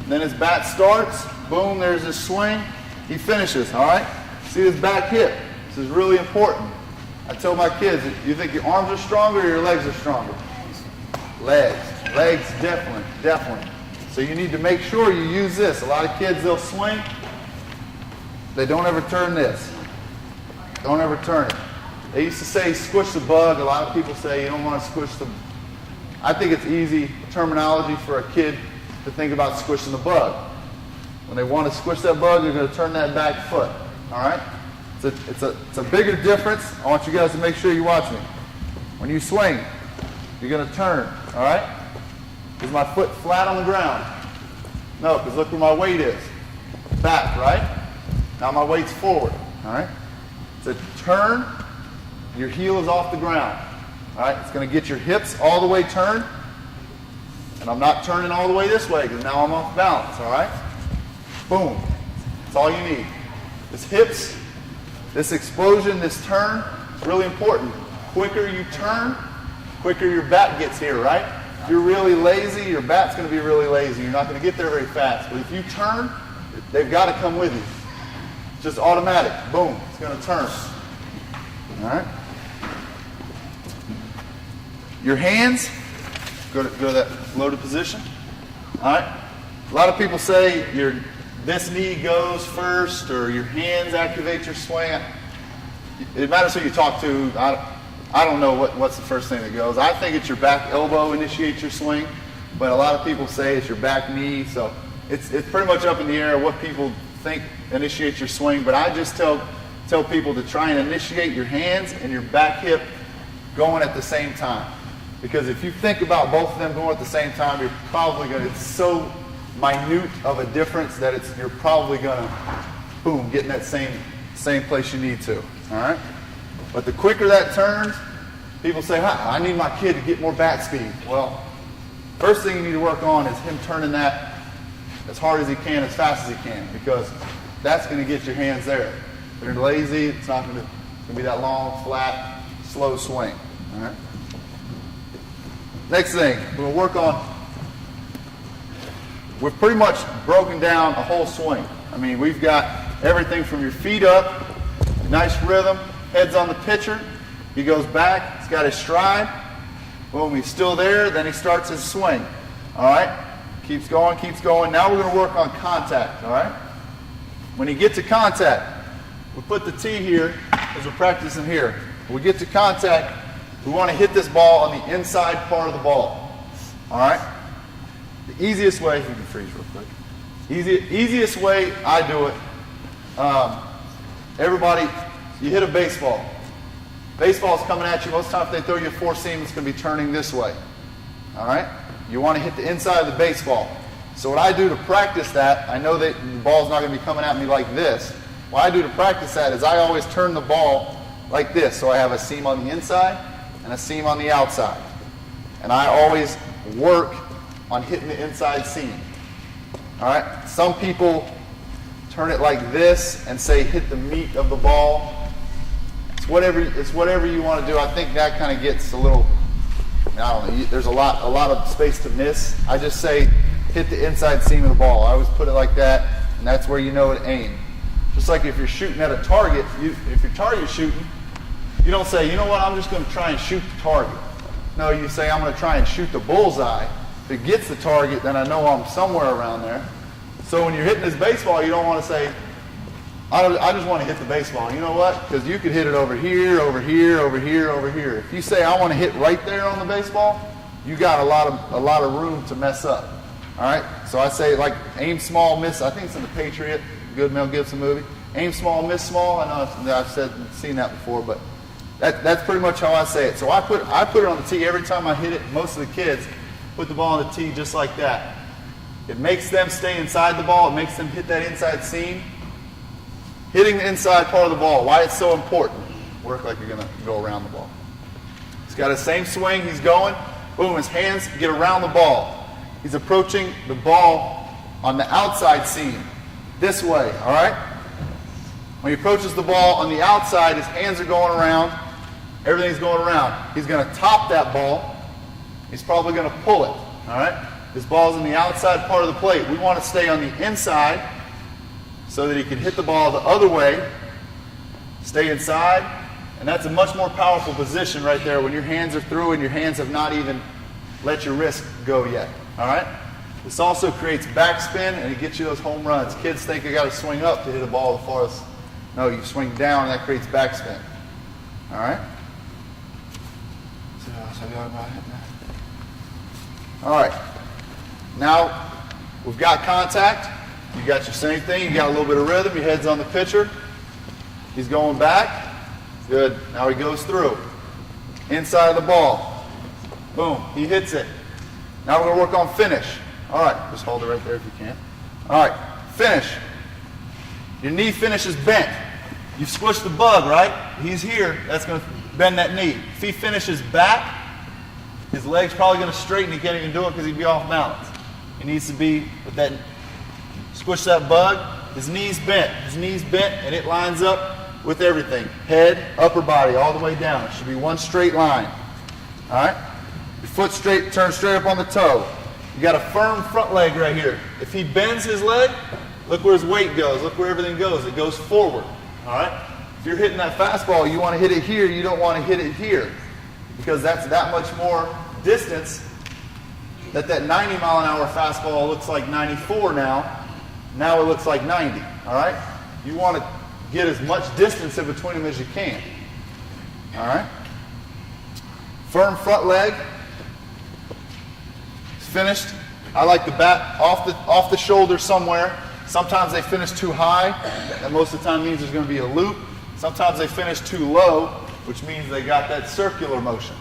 Then his bat starts. Boom, there's his swing. He finishes, all right? See his back hip. This is really important. I tell my kids, you think your arms are stronger or your legs are stronger? Legs. Legs, definitely. So you need to make sure you use this. A lot of kids, they'll swing. They don't ever turn this. Don't ever turn it. They used to say squish the bug. A lot of people say you don't want to squish the... I think it's easy terminology for a kid to think about squishing the bug. When they want to squish that bug, they're going to turn that back foot. All right? It's a bigger difference. I want you guys to make sure you watch me. When you swing, you're going to turn. All right? Is my foot flat on the ground? No, because look where my weight is. Back, right? Now my weight's forward. All right? It's a turn. Your heel is off the ground. All right? It's going to get your hips all the way turned. And I'm not turning all the way this way because now I'm off balance. All right? Boom. That's all you need. This hips, this explosion, this turn, it's really important. Quicker you turn, quicker your bat gets here, right? If you're really lazy, your bat's going to be really lazy. You're not going to get there very fast. But if you turn, they've got to come with you. It's just automatic. Boom. It's going to turn. All right. Your hands, go to that loaded position. All right. A lot of people say this knee goes first, or your hands activate your swing. It matters who you talk to. I don't know what's the first thing that goes. I think it's your back elbow initiates your swing, but a lot of people say it's your back knee. So it's pretty much up in the air what people think initiates your swing. But I just tell people to try and initiate your hands and your back hip going at the same time. Because if you think about both of them going at the same time, you're probably going to, it's so minute of a difference that you're probably going to, boom, get in that same place you need to. All right? But the quicker that turns, people say, I need my kid to get more bat speed. Well, first thing you need to work on is him turning that as hard as he can, as fast as he can, because that's going to get your hands there. If they're lazy, it's not going to be that long, flat, slow swing. All right? Next thing, we're going to work on, we've pretty much broken down a whole swing. I mean, we've got everything from your feet up, nice rhythm, head's on the pitcher, he goes back, he's got his stride, boom, he's still there, then he starts his swing. All right? Keeps going, keeps going. Now we're going to work on contact, all right? When you get to contact, we put the tee here as we're practicing here. When we get to contact, we want to hit this ball on the inside part of the ball. All right? The easiest way, you can freeze real quick. Easiest way I do it, everybody, you hit a baseball. Baseball's coming at you. Most times if they throw you a four seam, it's going to be turning this way. All right? You want to hit the inside of the baseball. So what I do to practice that, I know that the ball's not going to be coming at me like this. What I do to practice that is I always turn the ball like this. So I have a seam on the inside and a seam on the outside. And I always work on hitting the inside seam. All right? Some people turn it like this and say hit the meat of the ball. It's whatever you want to do. I think that kind of gets a little, I don't know, there's a lot of space to miss. I just say hit the inside seam of the ball. I always put it like that, and that's where you know to aim. Just like if you're shooting at a target, if you're target shooting, you don't say, you know what, I'm just going to try and shoot the target. No, you say, I'm going to try and shoot the bullseye. If it gets the target, then I know I'm somewhere around there. So when you're hitting this baseball, you don't want to say, I just want to hit the baseball. You know what? Because you could hit it over here, over here, over here, over here. If you say, I want to hit right there on the baseball, you got a lot of room to mess up. All right? So I say, like, aim small, miss. I think it's in The Patriot, good Mel Gibson movie. Aim small, miss small. I know I've seen that before, but that's pretty much how I say it. So I put it on the tee every time I hit it. Most of the kids put the ball on the tee just like that. It makes them stay inside the ball. It makes them hit that inside seam. Hitting the inside part of the ball. Why it's so important. Work like you're going to go around the ball. He's got his same swing. He's going. Boom, his hands get around the ball. He's approaching the ball on the outside seam. This way, all right? When he approaches the ball on the outside, his hands are going around. Everything's going around. He's going to top that ball. He's probably going to pull it, all right? This ball's on the outside part of the plate. We want to stay on the inside so that he can hit the ball the other way, stay inside, and that's a much more powerful position right there when your hands are through and your hands have not even let your wrist go yet, all right? This also creates backspin and it gets you those home runs. Kids think they got to swing up to hit a ball the farthest. No, you swing down and that creates backspin, all right? All right, now we've got contact. You got your same thing. You got a little bit of rhythm. Your head's on the pitcher. He's going back. Good. Now he goes through. Inside of the ball. Boom. He hits it. Now we're going to work on finish. All right. Just hold it right there if you can. All right. Finish. Your knee finishes bent. You've squished the bug, right? He's here. That's going to bend that knee. If he finishes back, his leg's probably going to straighten. He can't even do it because he'd be off balance. He needs to be with that. Squish that bug, his knee's bent, and it lines up with everything. Head, upper body, all the way down. It should be one straight line. All right? Your foot straight, turn straight up on the toe. You got a firm front leg right here. If he bends his leg, look where his weight goes. Look where everything goes. It goes forward. All right? If you're hitting that fastball, you want to hit it here, you don't want to hit it here, because that's that much more distance that 90-mile-an-hour fastball looks like 94 now. Now it looks like 90, all right? You want to get as much distance in between them as you can, all right? Firm front leg. It's finished. I like the bat off the shoulder somewhere. Sometimes they finish too high. That most of the time means there's going to be a loop. Sometimes they finish too low, which means they got that circular motion.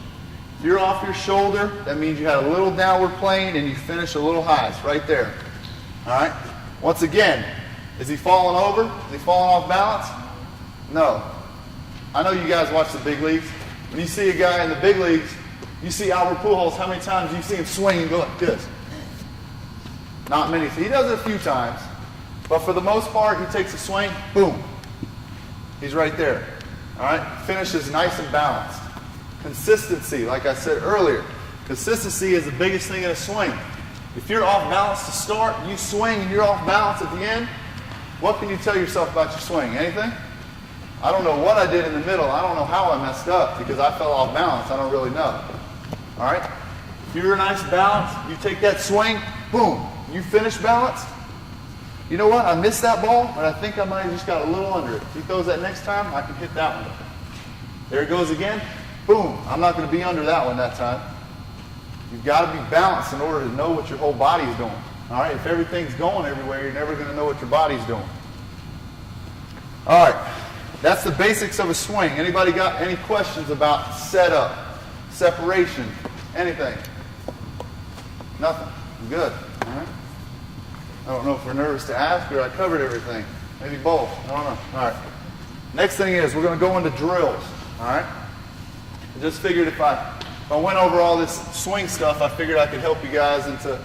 If you're off your shoulder, that means you had a little downward plane and you finish a little high. It's right there. All right? Once again, is he falling over? Is he falling off balance? No. I know you guys watch the big leagues. When you see a guy in the big leagues, you see Albert Pujols, how many times do you see him swing and go like this? Not many. He does it a few times. But for the most part, he takes a swing, boom. He's right there. All right? Finishes nice and balanced. Consistency, like I said earlier. Consistency is the biggest thing in a swing. If you're off balance to start, you swing and you're off balance at the end, what can you tell yourself about your swing? Anything? I don't know what I did in the middle. I don't know how I messed up because I fell off balance. I don't really know. All right? If you're a nice balance, you take that swing, boom. You finish balanced. You know what? I missed that ball, but I think I might have just got a little under it. If he throws that next time, I can hit that one. There it goes again. Boom. I'm not going to be under that one that time. You've got to be balanced in order to know what your whole body is doing. All right? If everything's going everywhere, you're never going to know what your body's doing. All right. That's the basics of a swing. Anybody got any questions about setup, separation, anything? Nothing? Good. All right. I don't know if we're nervous to ask or I covered everything. Maybe both. I don't know. All right. Next thing is we're going to go into drills. All right. I just figured if I went over all this swing stuff, I figured I could help you guys into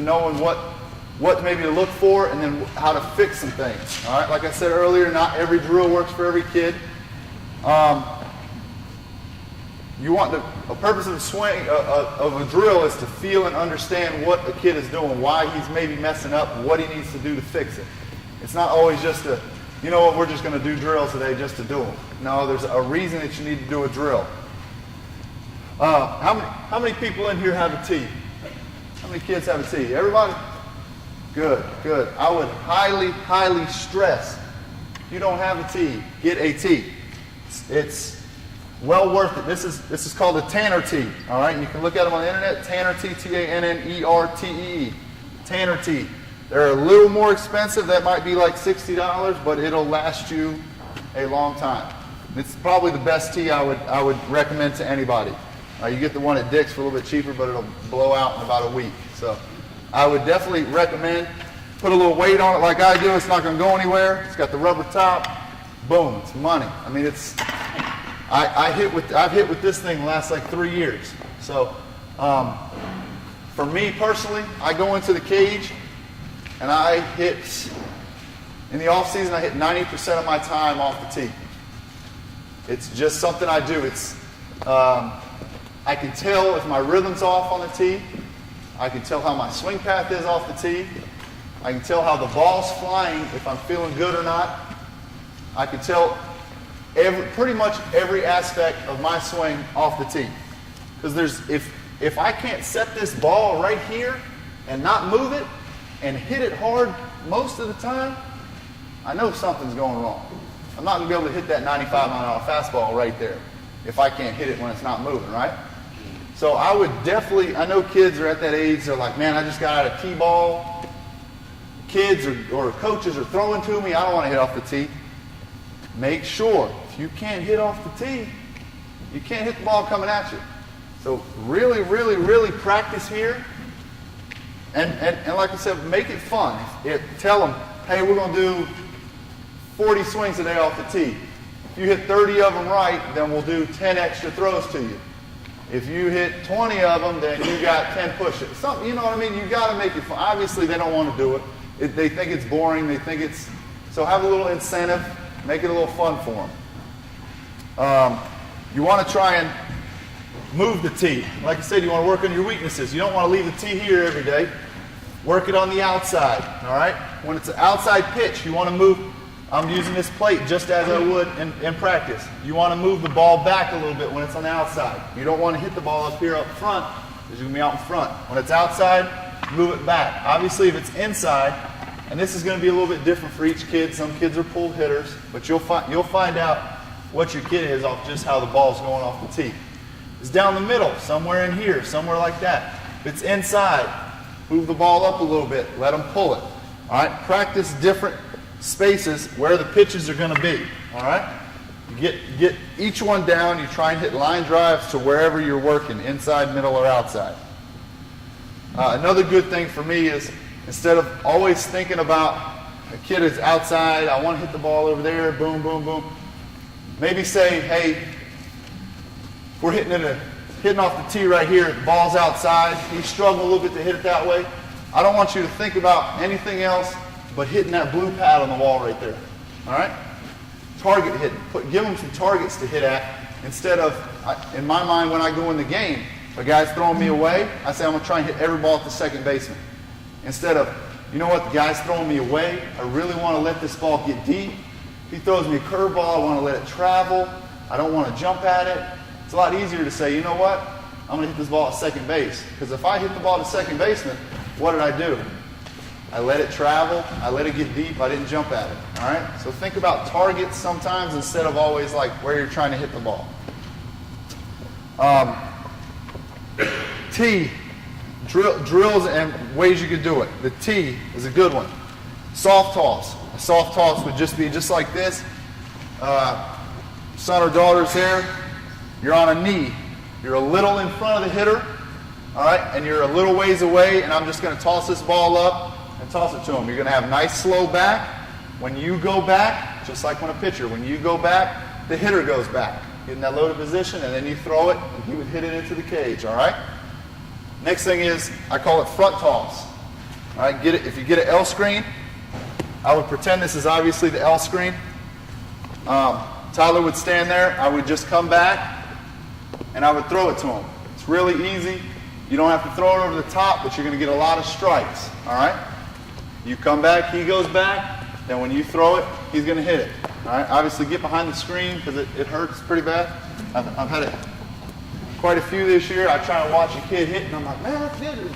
knowing what maybe to look for and then how to fix some things. All right. Like I said earlier, not every drill works for every kid. You want a purpose of a swing of a drill is to feel and understand what a kid is doing, why he's maybe messing up, what he needs to do to fix it. It's not always just you know what, we're just going to do drills today just to do them. No, there's a reason that you need to do a drill. How many people in here have a tee? How many kids have a tee? Everybody? Good, good. I would highly, highly stress, if you don't have a tee, get a tee. It's well worth it. This is called a Tanner tee. All right, you can look at them on the internet. Tanner tee, T-A-N-N-E-R-T-E-E. Tanner tee. They're a little more expensive. That might be like $60, but it'll last you a long time. It's probably the best tee I would recommend to anybody. You get the one at Dick's for a little bit cheaper, but it'll blow out in about a week. So I would definitely recommend put a little weight on it like I do. It's not going to go anywhere. It's got the rubber top. Boom, it's money. I mean, it's. I've hit with this thing the last like 3 years. So for me personally, I go into the cage and I hit, in the off season, I hit 90% of my time off the tee. It's just something I do. It's I can tell if my rhythm's off on the tee. I can tell how my swing path is off the tee. I can tell how the ball's flying, if I'm feeling good or not. I can tell pretty much every aspect of my swing off the tee. Because if I can't set this ball right here and not move it and hit it hard most of the time, I know something's going wrong. I'm not going to be able to hit that 95-mile-an-hour fastball right there if I can't hit it when it's not moving, right? So I would definitely, I know kids are at that age, they're like, man, I just got out of T-ball. Kids or coaches are throwing to me, I don't want to hit off the tee. Make sure, if you can't hit off the tee, you can't hit the ball coming at you. So really, really, really practice here. And like I said, make it fun. Tell them, hey, we're going to do 40 swings a day off the tee. If you hit 30 of them right, then we'll do 10 extra throws to you. If you hit 20 of them, then you got 10 push-ups. Something, you know what I mean? You got to make it fun. Obviously, they don't want to do it. They think it's boring. They think it's so. Have a little incentive. Make it a little fun for them. You want to try and move the tee. Like I said, you want to work on your weaknesses. You don't want to leave the tee here every day. Work it on the outside. All right. When it's an outside pitch, you want to move. I'm using this plate just as I would in practice. You want to move the ball back a little bit when it's on the outside. You don't want to hit the ball up here up front, because you're going to be out in front. When it's outside, move it back. Obviously, if it's inside, and this is going to be a little bit different for each kid. Some kids are pull hitters, but you'll find out what your kid is off just how the ball's going off the tee. It's down the middle, somewhere in here, somewhere like that. If it's inside, move the ball up a little bit. Let them pull it. All right, practice different spaces where the pitches are going to be. All right, you get each one down. You try and hit line drives to wherever you're working, inside, middle, or outside. Another good thing for me is instead of always thinking about a kid is outside, I want to hit the ball over there, boom, boom, boom. Maybe say, hey, we're hitting off the tee right here, the ball's outside, he's struggling a little bit to hit it that way. I don't want you to think about anything else but hitting that blue pad on the wall right there. All right? Target hitting. Give them some targets to hit at instead of, in my mind, when I go in the game, if a guy's throwing me away, I say I'm going to try and hit every ball at the second baseman. Instead of, you know what, the guy's throwing me away, I really want to let this ball get deep. If he throws me a curveball, I want to let it travel. I don't want to jump at it. It's a lot easier to say, you know what, I'm going to hit this ball at second base. Because if I hit the ball to second baseman, what did I do? I let it travel, I let it get deep, I didn't jump at it. All right? So think about targets sometimes instead of always like where you're trying to hit the ball. Tee, drills and ways you could do it. The tee is a good one. Soft toss. A soft toss would just be just like this. Son or daughter's here. You're on a knee. You're a little in front of the hitter. All right? And you're a little ways away, and I'm just going to toss this ball up and toss it to him. You're going to have nice slow back. When you go back, just like when a pitcher, when you go back, the hitter goes back. Get in that loaded position, and then you throw it, and he would hit it into the cage, all right? Next thing is, I call it front toss. All right, get it. If you get an L screen, I would pretend this is obviously the L screen. Tyler would stand there. I would just come back, and I would throw it to him. It's really easy. You don't have to throw it over the top, but you're going to get a lot of strikes, all right? You come back, he goes back, then when you throw it, he's going to hit it. All right? Obviously, get behind the screen because it hurts pretty bad. I've had it quite a few this year. I try and watch a kid hit, and I'm like, man, that's good.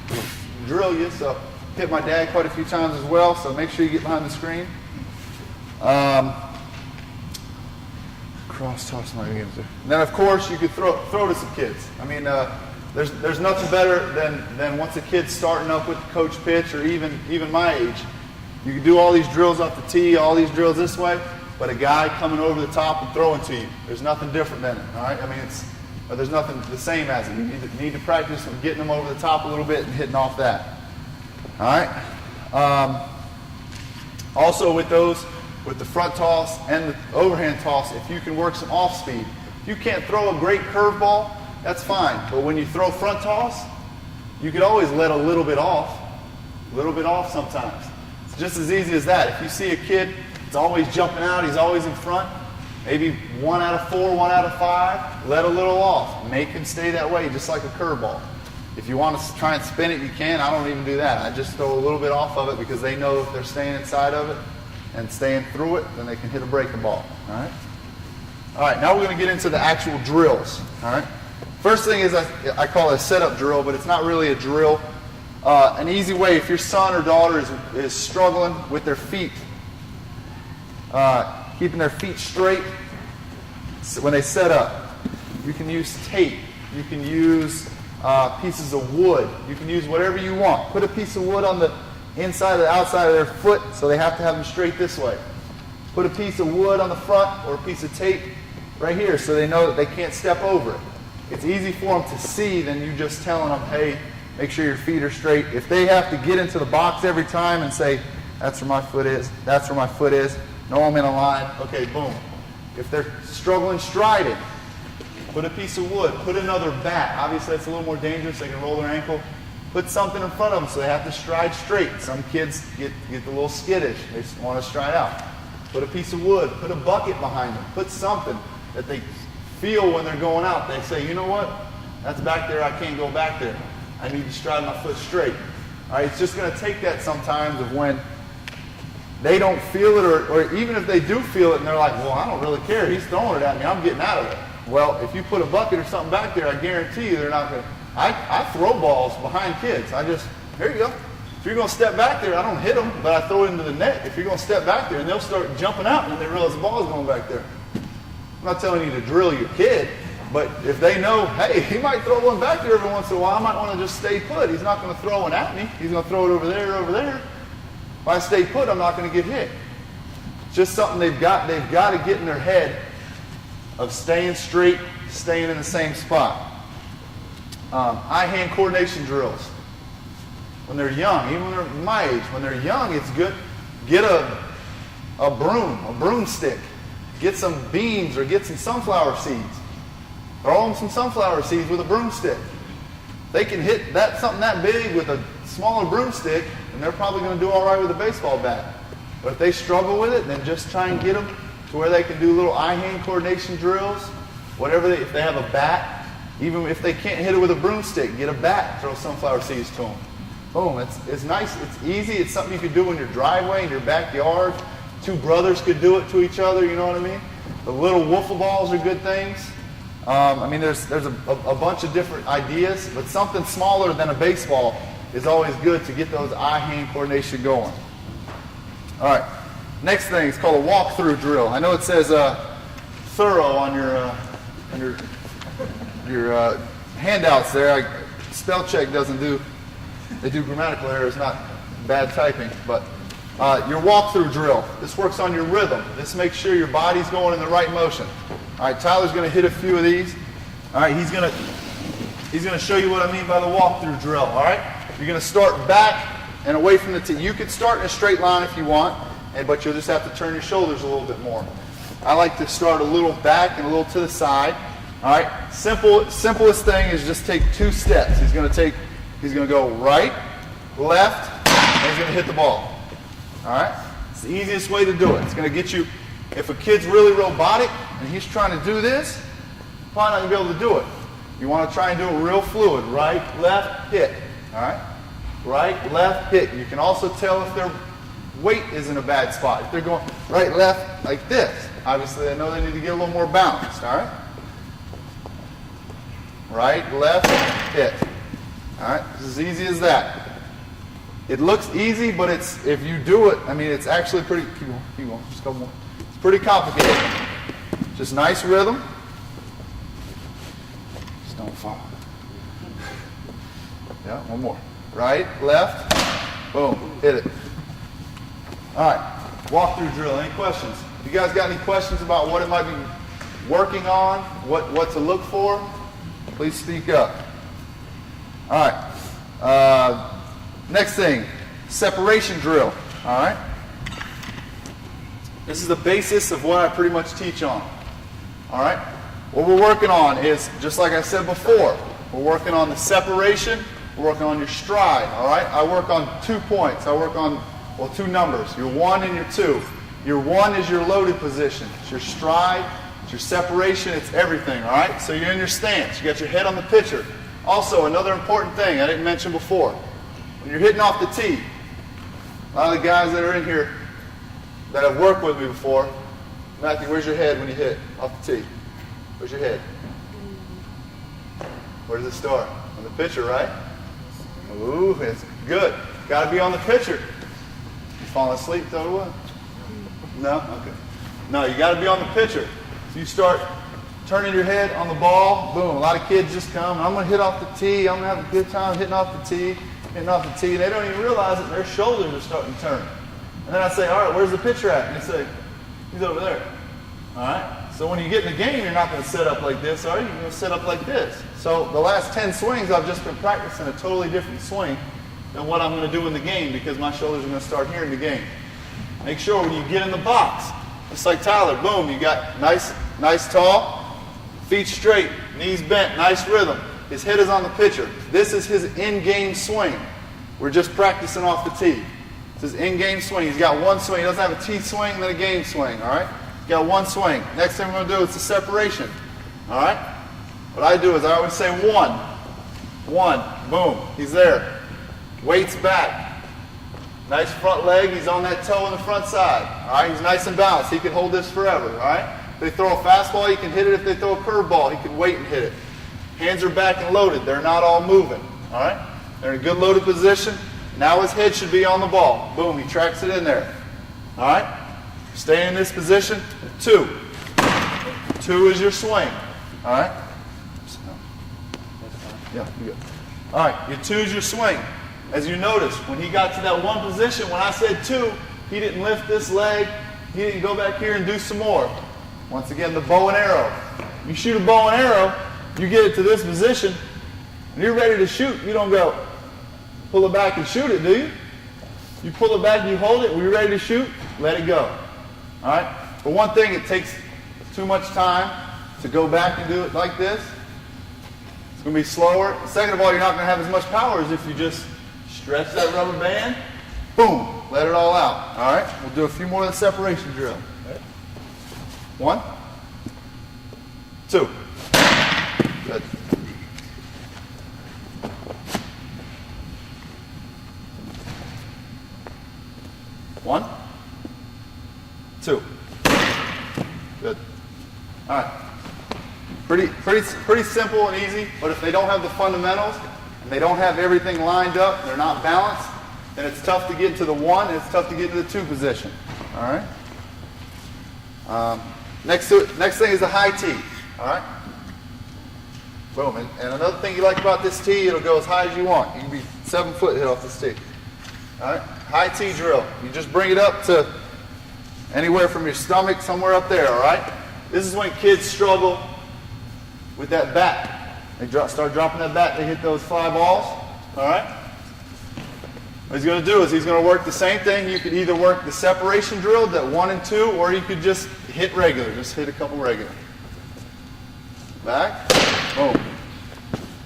Drill you. So hit my dad quite a few times as well, so make sure you get behind the screen. Cross toss my games there. And then, of course, you could throw to some kids. I mean, there's nothing better than once a kid's starting up with the coach pitch or even my age. You can do all these drills off the tee, all these drills this way, but a guy coming over the top and throwing to you, there's nothing different than it, all right? I mean, there's nothing the same as it. You need to practice getting them over the top a little bit and hitting off that, all right? Also with the front toss and the overhand toss, if you can work some off speed. If you can't throw a great curveball, that's fine, but when you throw front toss, you could always let a little bit off sometimes. It's just as easy as that. If you see a kid that's always jumping out, he's always in front, maybe 1 out of 4, 1 out of 5, let a little off. Make him stay that way, just like a curveball. If you want to try and spin it, you can. I don't even do that. I just throw a little bit off of it because they know if they're staying inside of it and staying through it, then they can hit a breaking ball. All right? All right, now we're going to get into the actual drills. All right? First thing is I call it a setup drill, but it's not really a drill. An easy way, if your son or daughter is struggling with their feet, keeping their feet straight when they set up, you can use tape. You can use pieces of wood. You can use whatever you want. Put a piece of wood on the inside or the outside of their foot so they have to have them straight this way. Put a piece of wood on the front or a piece of tape right here so they know that they can't step over it. It's easy for them to see than you just telling them, hey, make sure your feet are straight. If they have to get into the box every time and say, that's where my foot is, that's where my foot is, know I'm in a line, okay, boom. If they're struggling striding, put a piece of wood, put another bat. Obviously that's a little more dangerous, they can roll their ankle. Put something in front of them so they have to stride straight. Some kids get a little skittish, they just want to stride out. Put a piece of wood, put a bucket behind them, put something that they feel when they're going out. They say, you know what, that's back there, I can't go back there. I need to stride my foot straight. All right, it's just going to take that sometimes of when they don't feel it, or even if they do feel it and they're like, well, I don't really care, he's throwing it at me, I'm getting out of it. Well, if you put a bucket or something back there, I guarantee you they're not going to. I throw balls behind kids. Here you go. If you're going to step back there, I don't hit them, but I throw it into the net. If you're going to step back there, and they'll start jumping out, and then they realize the ball is going back there. I'm not telling you to drill your kid, but if they know, hey, he might throw one back there every once in a while, I might want to just stay put. He's not going to throw one at me. He's going to throw it over there, over there. If I stay put, I'm not going to get hit. It's just something they've got to get in their head of staying straight, staying in the same spot. Eye-hand coordination drills. When they're young, even when they're my age, when they're young, it's good. Get a broomstick. Get some beans or get some sunflower seeds. Throw them some sunflower seeds with a broomstick. They can hit something that big with a smaller broomstick, and they're probably going to do all right with a baseball bat. But if they struggle with it, then just try and get them to where they can do little eye-hand coordination drills. If they have a bat, even if they can't hit it with a broomstick, get a bat, throw sunflower seeds to them. Boom, it's nice, it's easy, it's something you could do in your driveway, in your backyard. Two brothers could do it to each other, you know what I mean? The little wiffle balls are good things. There's a bunch of different ideas, but something smaller than a baseball is always good to get those eye-hand coordination going. All right, next thing is called a walkthrough drill. I know it says thorough on your handouts there. Spell check doesn't do. They do grammatical errors, not bad typing. But your walkthrough drill. This works on your rhythm. This makes sure your body's going in the right motion. All right, Tyler's going to hit a few of these. All right, he's going to show you what I mean by the walkthrough drill. All right, you're going to start back and away from the tee. You could start in a straight line if you want, but you'll just have to turn your shoulders a little bit more. I like to start a little back and a little to the side. All right, simplest thing is just take 2 steps. He's going to go right, left, and he's going to hit the ball. All right, it's the easiest way to do it. It's going to get you. If a kid's really robotic and he's trying to do this, probably not going to be able to do it. You want to try and do it real fluid. Right, left, hit. All right, right, left, hit. You can also tell if their weight is in a bad spot. If they're going right, left, like this, obviously they know they need to get a little more balanced. All right. Right, left, hit. All right, it's as easy as that. It looks easy, but if you do it, it's actually pretty. Keep going, just a couple more. It's pretty complicated. Just nice rhythm. Just don't fall. Yeah, one more. Right, left, boom, hit it. All right, walkthrough drill. Any questions? If you guys got any questions about what it might be working on, what to look for, please speak up. All right. Next thing, separation drill. All right. This is the basis of what I pretty much teach on. All right. What we're working on is, just like I said before, we're working on the separation. We're working on your stride. All right. I work on 2 points. I work on 2 numbers. Your 1 and your 2. Your 1 is your loaded position. It's your stride. It's your separation. It's everything. All right. So you're in your stance. You got your head on the pitcher. Also, another important thing I didn't mention before. When you're hitting off the tee, a lot of the guys that are in here that have worked with me before, Matthew, where's your head when you hit off the tee? Where's your head? Where does it start? On the pitcher, right? Ooh, it's good. Got to be on the pitcher. You falling asleep, though, what? No? Okay. No, you got to be on the pitcher. So you start turning your head on the ball, boom. A lot of kids just come, I'm going to hit off the tee, I'm going to have a good time hitting off the tee. And they don't even realize that their shoulders are starting to turn. And then I say, all right, where's the pitcher at? And they say, he's over there. All right? So when you get in the game, you're not going to set up like this, are you? You're going to set up like this. So the last 10 swings, I've just been practicing a totally different swing than what I'm going to do in the game because my shoulders are going to start here in the game. Make sure when you get in the box, just like Tyler, boom, you got nice tall, feet straight, knees bent, nice rhythm. His head is on the pitcher. This is his in-game swing. We're just practicing off the tee. It's his in-game swing. He's got one swing. He doesn't have a tee swing and then a game swing, all right? He's got one swing. Next thing we're going to do is the separation, all right? What I do is I always say 1, boom, he's there. Weights back. Nice front leg. He's on that toe on the front side. All right, he's nice and balanced. He can hold this forever. All right. If they throw a fastball, he can hit it. If they throw a curveball, he can wait and hit it. Hands are back and loaded. They're not all moving. All right. They're in a good loaded position. Now his head should be on the ball. Boom. He tracks it in there. All right. Stay in this position. 2. 2 is your swing. All right. Yeah. You go. All right. Your 2 is your swing. As you notice, when he got to that 1 position, when I said 2, he didn't lift this leg. He didn't go back here and do some more. Once again, the bow and arrow. You shoot a bow and arrow, you get it to this position, and you're ready to shoot. You don't go pull it back and shoot it, do you? You pull it back and you hold it. When you're ready to shoot, let it go. All right? But one thing, it takes too much time to go back and do it like this. It's going to be slower. Second of all, you're not going to have as much power as if you just stretch that rubber band, boom, let it all out. All right, we'll do a few more of the separation drill. 1, 2. Good. One, 2. Good. All right. Pretty simple and easy, but if they don't have the fundamentals, and they don't have everything lined up, they're not balanced, then it's tough to get to the 1 and it's tough to get to the 2 position. All right. Next thing is a high tee. All right. Boom. And another thing you like about this tee, it'll go as high as you want. You can be 7 foot hit off this tee. All right. High tee drill. You just bring it up to anywhere from your stomach, somewhere up there. All right. This is when kids struggle with that bat. They start dropping that bat, they hit those fly balls. All right. What he's going to do is he's going to work the same thing. You could either work the separation drill, that 1 and 2, or you could just hit regular. Just hit a couple regular. Back. Boom.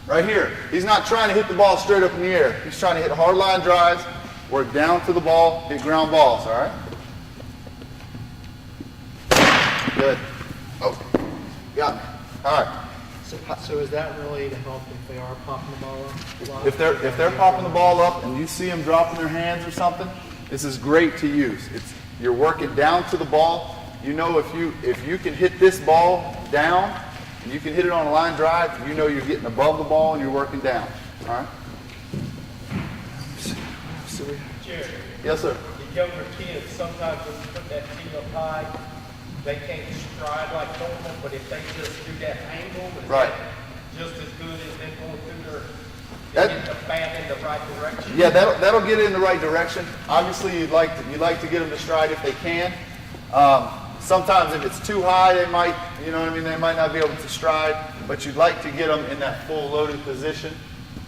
Right here. He's not trying to hit the ball straight up in the air. He's trying to hit hard line drives, work down to the ball, hit ground balls. All right. Good. Oh. Got me. All right. So is that really to help if they are popping the ball up? If they're popping the ball up and you see them dropping their hands or something, this is great to use. You're working down to the ball. You know if you can hit this ball down and you can hit it on a line drive, you know you're getting above the ball and you're working down. All right. Jerry, Yes, sir. the younger kids, sometimes when you put that tee up high, they can't stride like normal, but if they just do that angle, is Right. that just as good as them going through That- getting the bat in the right direction? Yeah, that'll get it in the right direction. Obviously, you'd like to get them to stride if they can. Sometimes if it's too high, they might, you know what I mean, they might not be able to stride. But you'd like to get them in that full loaded position.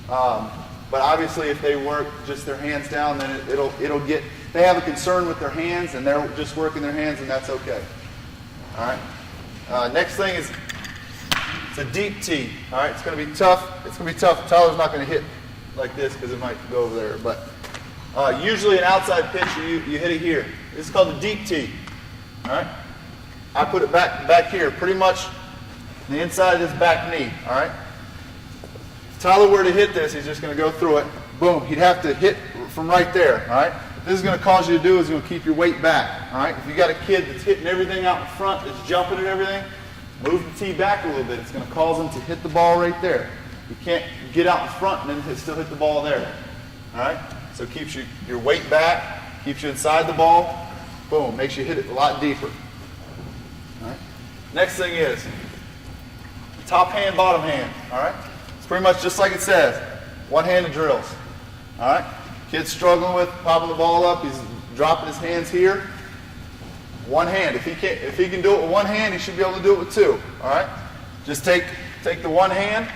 But obviously, if they work just their hands down, then it'll get. They have a concern with their hands, and they're just working their hands, and that's okay. All right. Next thing is it's a deep tee. All right. It's going to be tough. It's going to be tough. Tyler's not going to hit like this because it might go over there. But usually an outside pitch, you hit it here. This is called the deep tee. All right. I put it back here, pretty much the inside of his back knee. All right. If Tyler were to hit this, he's just going to go through it. Boom. He'd have to hit from right there. All right. What this is going to cause you to do is going to keep your weight back. All right. If you got a kid that's hitting everything out in front, that's jumping and everything, move the tee back a little bit. It's going to cause him to hit the ball right there. You can't get out in front and then still hit the ball there. All right. So it keeps your weight back, keeps you inside the ball. Boom. Makes you hit it a lot deeper. All right. Next thing is top hand, bottom hand. All right. It's pretty much just like it says. One-handed drills. All right. Kid's struggling with popping the ball up. He's dropping his hands here. One hand. If he can do it with one hand, he should be able to do it with two. All right. Just take the one hand.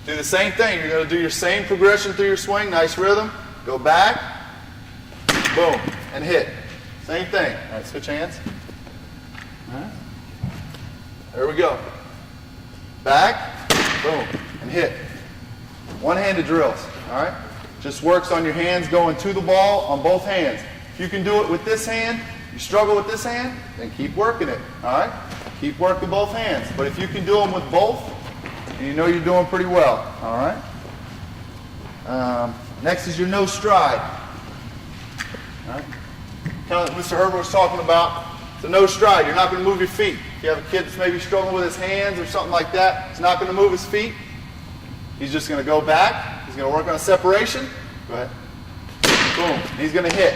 Do the same thing. You're going to do your same progression through your swing. Nice rhythm. Go back. Boom. And hit. Same thing. All right. Switch hands. All right. There we go. Back. Boom. And hit. One-handed drills. All right. Just works on your hands going to the ball on both hands. If you can do it with this hand, you struggle with this hand, then keep working it. All right. Keep working both hands. But if you can do them with both, and you know you're doing pretty well. All right. Next is your no stride. All right. Kind of like Mr. Herbert was talking about, it's a no stride. You're not going to move your feet. If you have a kid that's maybe struggling with his hands or something like that, he's not going to move his feet. He's just going to go back. He's going to work on a separation. Go ahead. Boom. He's going to hit.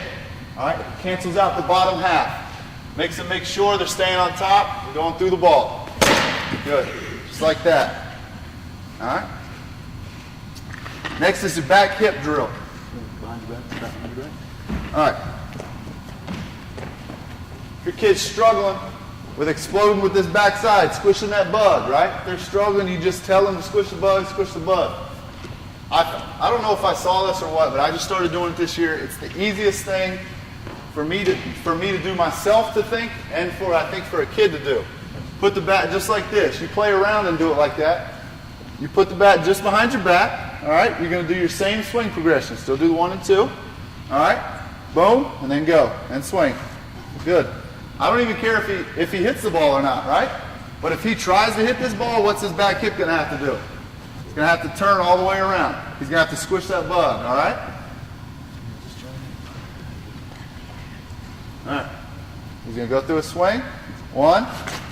All right. Cancels out the bottom half. Makes them make sure they're staying on top and going through the ball. Good. Just like that. All right. Next is the back hip drill. All right. If your kid's struggling with exploding with this backside, squishing that bug, right? If they're struggling, you just tell them to squish the bug, squish the bug. I don't know if I saw this or what, but I just started doing it this year. It's the easiest thing for me to do myself to think, and I think for a kid to do. Put the bat just like this. You play around and do it like that. You put the bat just behind your back. All right. You're going to do your same swing progression. Still do 1 and 2. All right. Boom, and then go and swing. Good. I don't even care if he hits the ball or not, right? But if he tries to hit this ball, what's his back hip going to have to do? He's going to have to turn all the way around. He's going to have to squish that bug. All right. All right. He's going to go through a swing. 1,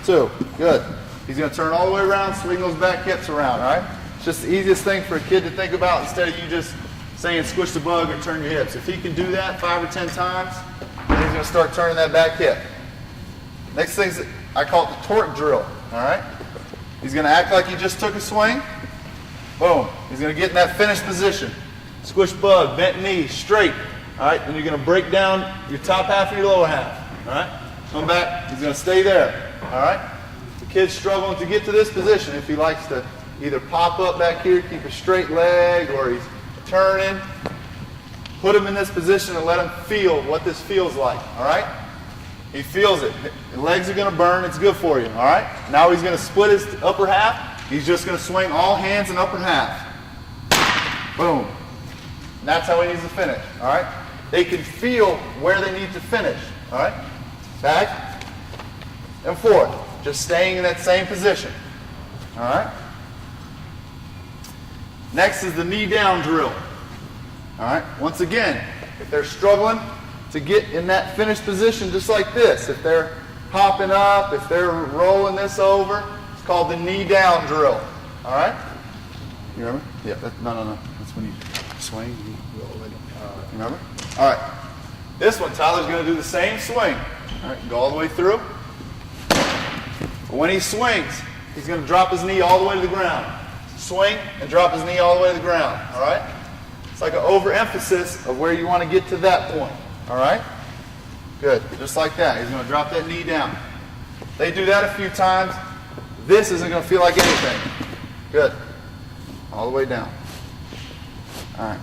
2. Good. He's going to turn all the way around, swing those back hips around, all right? It's just the easiest thing for a kid to think about instead of you just saying squish the bug or turn your hips. If he can do that 5 or 10 times, then he's going to start turning that back hip. Next thing is, I call it the torque drill, all right? He's going to act like he just took a swing. Boom. He's going to get in that finished position. Squish bug, bent knee, straight. All right, then you're going to break down your top half and your lower half. All right, come back. He's going to stay there. All right. The kid's struggling to get to this position. If he likes to either pop up back here, keep a straight leg, or he's turning, put him in this position and let him feel what this feels like. All right. He feels it. The legs are going to burn. It's good for you. All right. Now he's going to split his upper half. He's just going to swing all hands and upper half. Boom. And that's how he needs to finish. All right. They can feel where they need to finish. All right? Back and forth. Just staying in that same position. All right? Next is the knee down drill. All right? Once again, if they're struggling to get in that finished position just like this, if they're hopping up, if they're rolling this over, it's called the knee down drill. All right? You remember? Yeah. No. That's when you swing. You remember? All right. This one, Tyler's going to do the same swing. All right, go all the way through. But when he swings, he's going to drop his knee all the way to the ground. Swing and drop his knee all the way to the ground. All right? It's like an overemphasis of where you want to get to that point. All right? Good. Just like that. He's going to drop that knee down. They do that a few times. This isn't going to feel like anything. Good. All the way down. All right.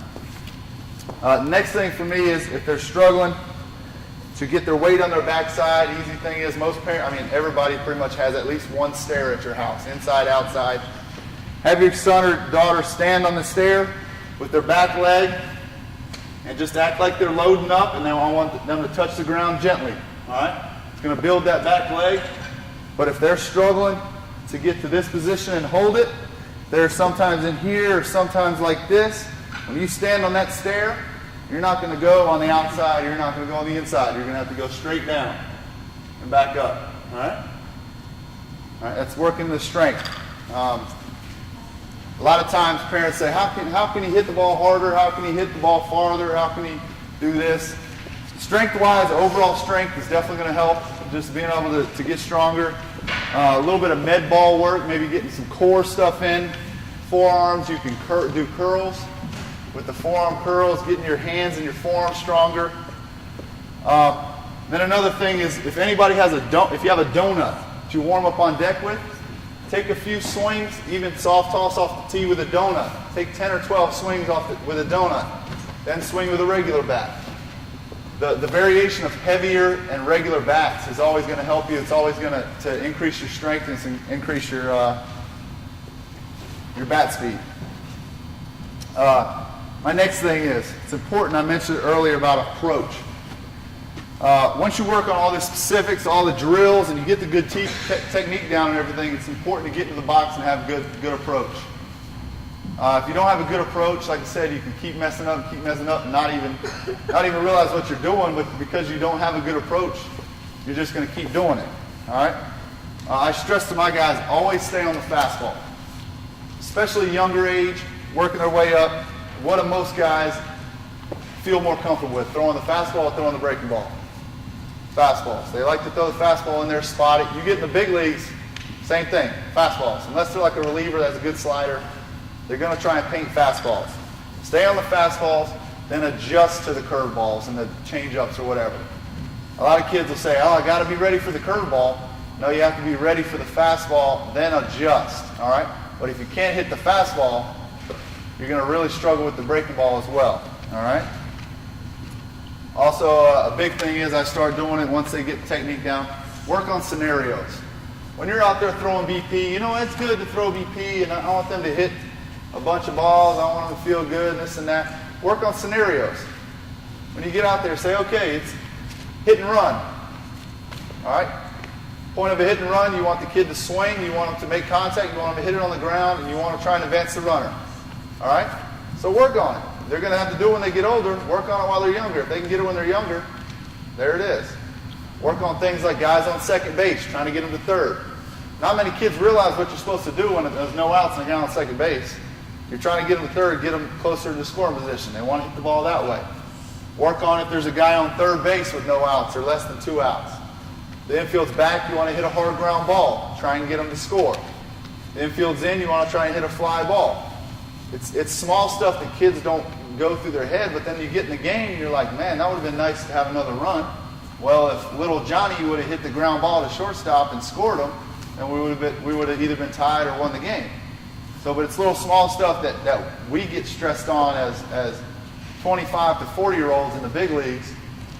Next thing for me is if they're struggling to get their weight on their backside, easy thing is everybody pretty much has at least one stair at your house, inside, outside. Have your son or daughter stand on the stair with their back leg and just act like they're loading up, and then I want them to touch the ground gently. All right? It's going to build that back leg. But if they're struggling to get to this position and hold it, they're sometimes in here or sometimes like this. When you stand on that stair, you're not going to go on the outside. You're not going to go on the inside. You're going to have to go straight down and back up. All right? All right, that's working the strength. A lot of times parents say, how can he hit the ball harder? How can he hit the ball farther? How can he do this? Strength-wise, overall strength is definitely going to help. Just being able to get stronger. A little bit of med ball work, maybe getting some core stuff in. Forearms, you can do curls. With the forearm curls, getting your hands and your forearms stronger. Then another thing is, if anybody has if you have a donut that you warm up on deck with, take a few swings, even soft toss off the tee with a donut. Take 10 or 12 swings with a donut. Then swing with a regular bat. The variation of heavier and regular bats is always going to help you. It's always going to increase your strength and increase your bat speed. My next thing is, it's important, I mentioned earlier about approach. Once you work on all the specifics, all the drills, and you get the good technique down and everything, it's important to get into the box and have good approach. If you don't have a good approach, like I said, you can keep messing up and not even realize what you're doing, but because you don't have a good approach, you're just going to keep doing it. All right? I stress to my guys, always stay on the fastball. Especially younger age, working their way up. What do most guys feel more comfortable with? Throwing the fastball or throwing the breaking ball? Fastballs. They like to throw the fastball in there, spot it. You get in the big leagues, same thing, fastballs. Unless they're like a reliever that's a good slider, they're going to try and paint fastballs. Stay on the fastballs, then adjust to the curveballs and the change-ups or whatever. A lot of kids will say, oh, I got to be ready for the curveball. No, you have to be ready for the fastball, then adjust, all right? But if you can't hit the fastball, you're going to really struggle with the breaking ball as well, all right? Also, a big thing is I start doing it once they get the technique down, work on scenarios. When you're out there throwing BP, you know, it's good to throw BP, and I want them to hit a bunch of balls, I want them to feel good, this and that. Work on scenarios. When you get out there, say, okay, it's hit and run, all right? Point of a hit and run, you want the kid to swing, you want him to make contact, you want him to hit it on the ground, and you want to try and advance the runner. All right? So work on it. They're going to have to do it when they get older. Work on it while they're younger. If they can get it when they're younger, there it is. Work on things like guys on second base, trying to get them to third. Not many kids realize what you're supposed to do when there's no outs and a guy on second base. You're trying to get them to third, get them closer to the scoring position. They want to hit the ball that way. Work on if there's a guy on third base with no outs or less than 2 outs. The infield's back, you want to hit a hard ground ball. Try and get them to score. The infield's in, you want to try and hit a fly ball. It's small stuff that kids don't go through their head, but then you get in the game and you're like, man, that would have been nice to have another run. Well, if little Johnny would have hit the ground ball to shortstop and scored them, then we would have either been tied or won the game. So, but it's little small stuff that we get stressed on as 25 to 40-year-olds in the big leagues,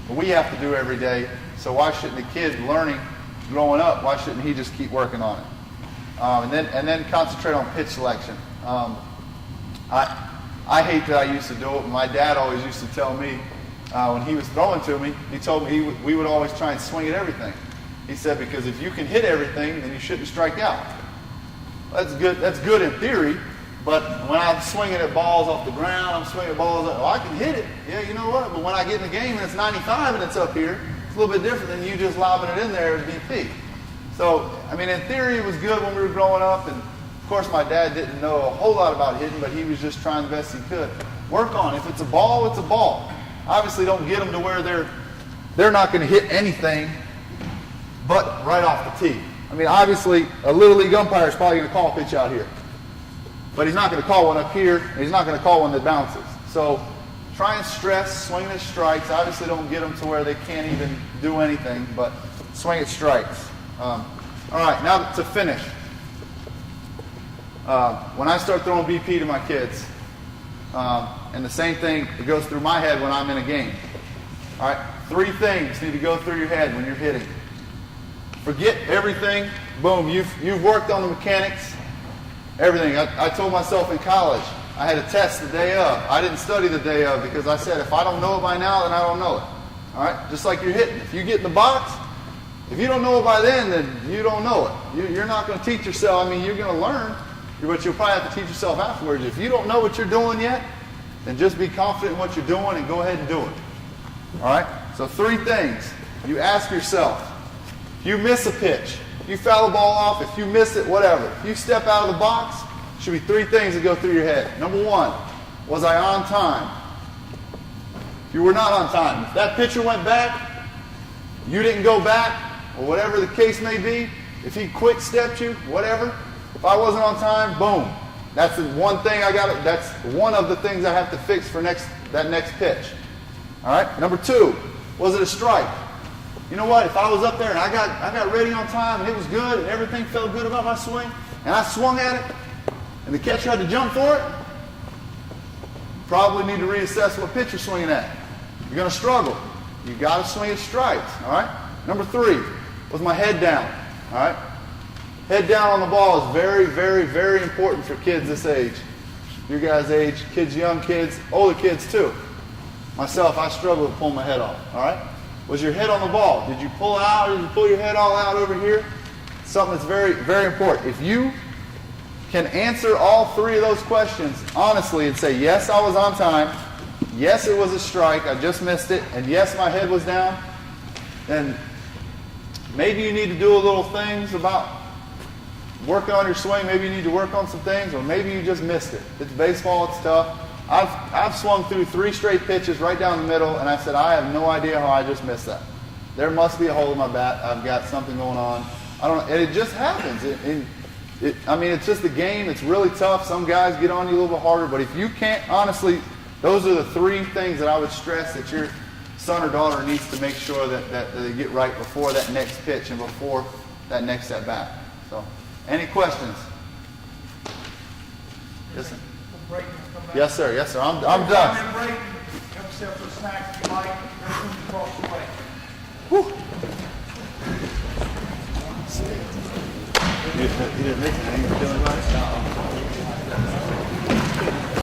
but we have to do every day. So why shouldn't the kid learning, growing up, why shouldn't he just keep working on it? And then concentrate on pitch selection. I hate that I used to do it. My dad always used to tell me when he was throwing to me, he told me we would always try and swing at everything. He said, because if you can hit everything, then you shouldn't strike out. That's good in theory, but when I'm swinging at balls off the ground, I'm swinging at balls, I can hit it. Yeah, you know what? But when I get in the game and it's 95 and it's up here, it's a little bit different than you just lobbing it in there as BP. So, I mean, in theory, it was good when we were growing up, and of course my dad didn't know a whole lot about hitting, but he was just trying the best he could. Work on it. If it's a ball, it's a ball. Obviously, don't get them to where they're not going to hit anything but right off the tee. I mean, obviously, a Little League umpire is probably going to call a pitch out here, but he's not going to call one up here, and he's not going to call one that bounces. So try and stress, swing at strikes. Obviously, don't get them to where they can't even do anything, but swing at strikes. All right, now to finish. When I start throwing BP to my kids, and the same thing that goes through my head when I'm in a game. All right, 3 things need to go through your head when you're hitting. Forget everything. Boom, you've worked on the mechanics, everything. I told myself in college, I had a test the day of. I didn't study the day of because I said, if I don't know it by now, then I don't know it. All right, just like you're hitting. If you get in the box, if you don't know it by then you don't know it. You're not going to teach yourself. I mean, you're going to learn, but you'll probably have to teach yourself afterwards. If you don't know what you're doing yet, then just be confident in what you're doing and go ahead and do it. All right? So 3 things. You ask yourself, if you miss a pitch, if you foul the ball off, if you miss it, whatever. If you step out of the box, should be 3 things that go through your head. Number 1, was I on time? If you were not on time, if that pitcher went back, you didn't go back, or whatever the case may be, if he quick stepped you, whatever, if I wasn't on time, boom. That's the one thing that's one of the things I have to fix for that next pitch. All right? Number 2, was it a strike? You know what? If I was up there and I got ready on time and it was good and everything felt good about my swing, and I swung at it, and the catcher had to jump for it, probably need to reassess what pitch you're swinging at. You're going to struggle. You got to swing at strikes. All right? Number 3, was my head down. All right? Head down on the ball is very, very, very important for kids this age. Your guys' age, kids, young kids, older kids too. Myself, I struggle to pull my head off. All right? Was your head on the ball? Did you pull out? Did you pull your head all out over here? Something that's very, very important. If you can answer all three of those questions honestly and say, yes, I was on time, yes, it was a strike, I just missed it, and yes, my head was down, then maybe you need to do a little things about working on your swing. Maybe you need to work on some things, or maybe you just missed it. It's baseball, it's tough. I've swung through 3 straight pitches right down the middle, and I said, I have no idea how I just missed that. There must be a hole in my bat. I've got something going on. I don't know. And it just happens. I mean, it's just a game. It's really tough. Some guys get on you a little bit harder, but if you can't, honestly, those are the 3 things that I would stress that your son or daughter needs to make sure that they get right before that next pitch and before that next at bat. So, any questions? Yes, sir. Break and come back. Yes, sir. Yes, sir. I'm done. Break, have yourself a snack if you like, everything across the way. You didn't miss anything. You feeling right?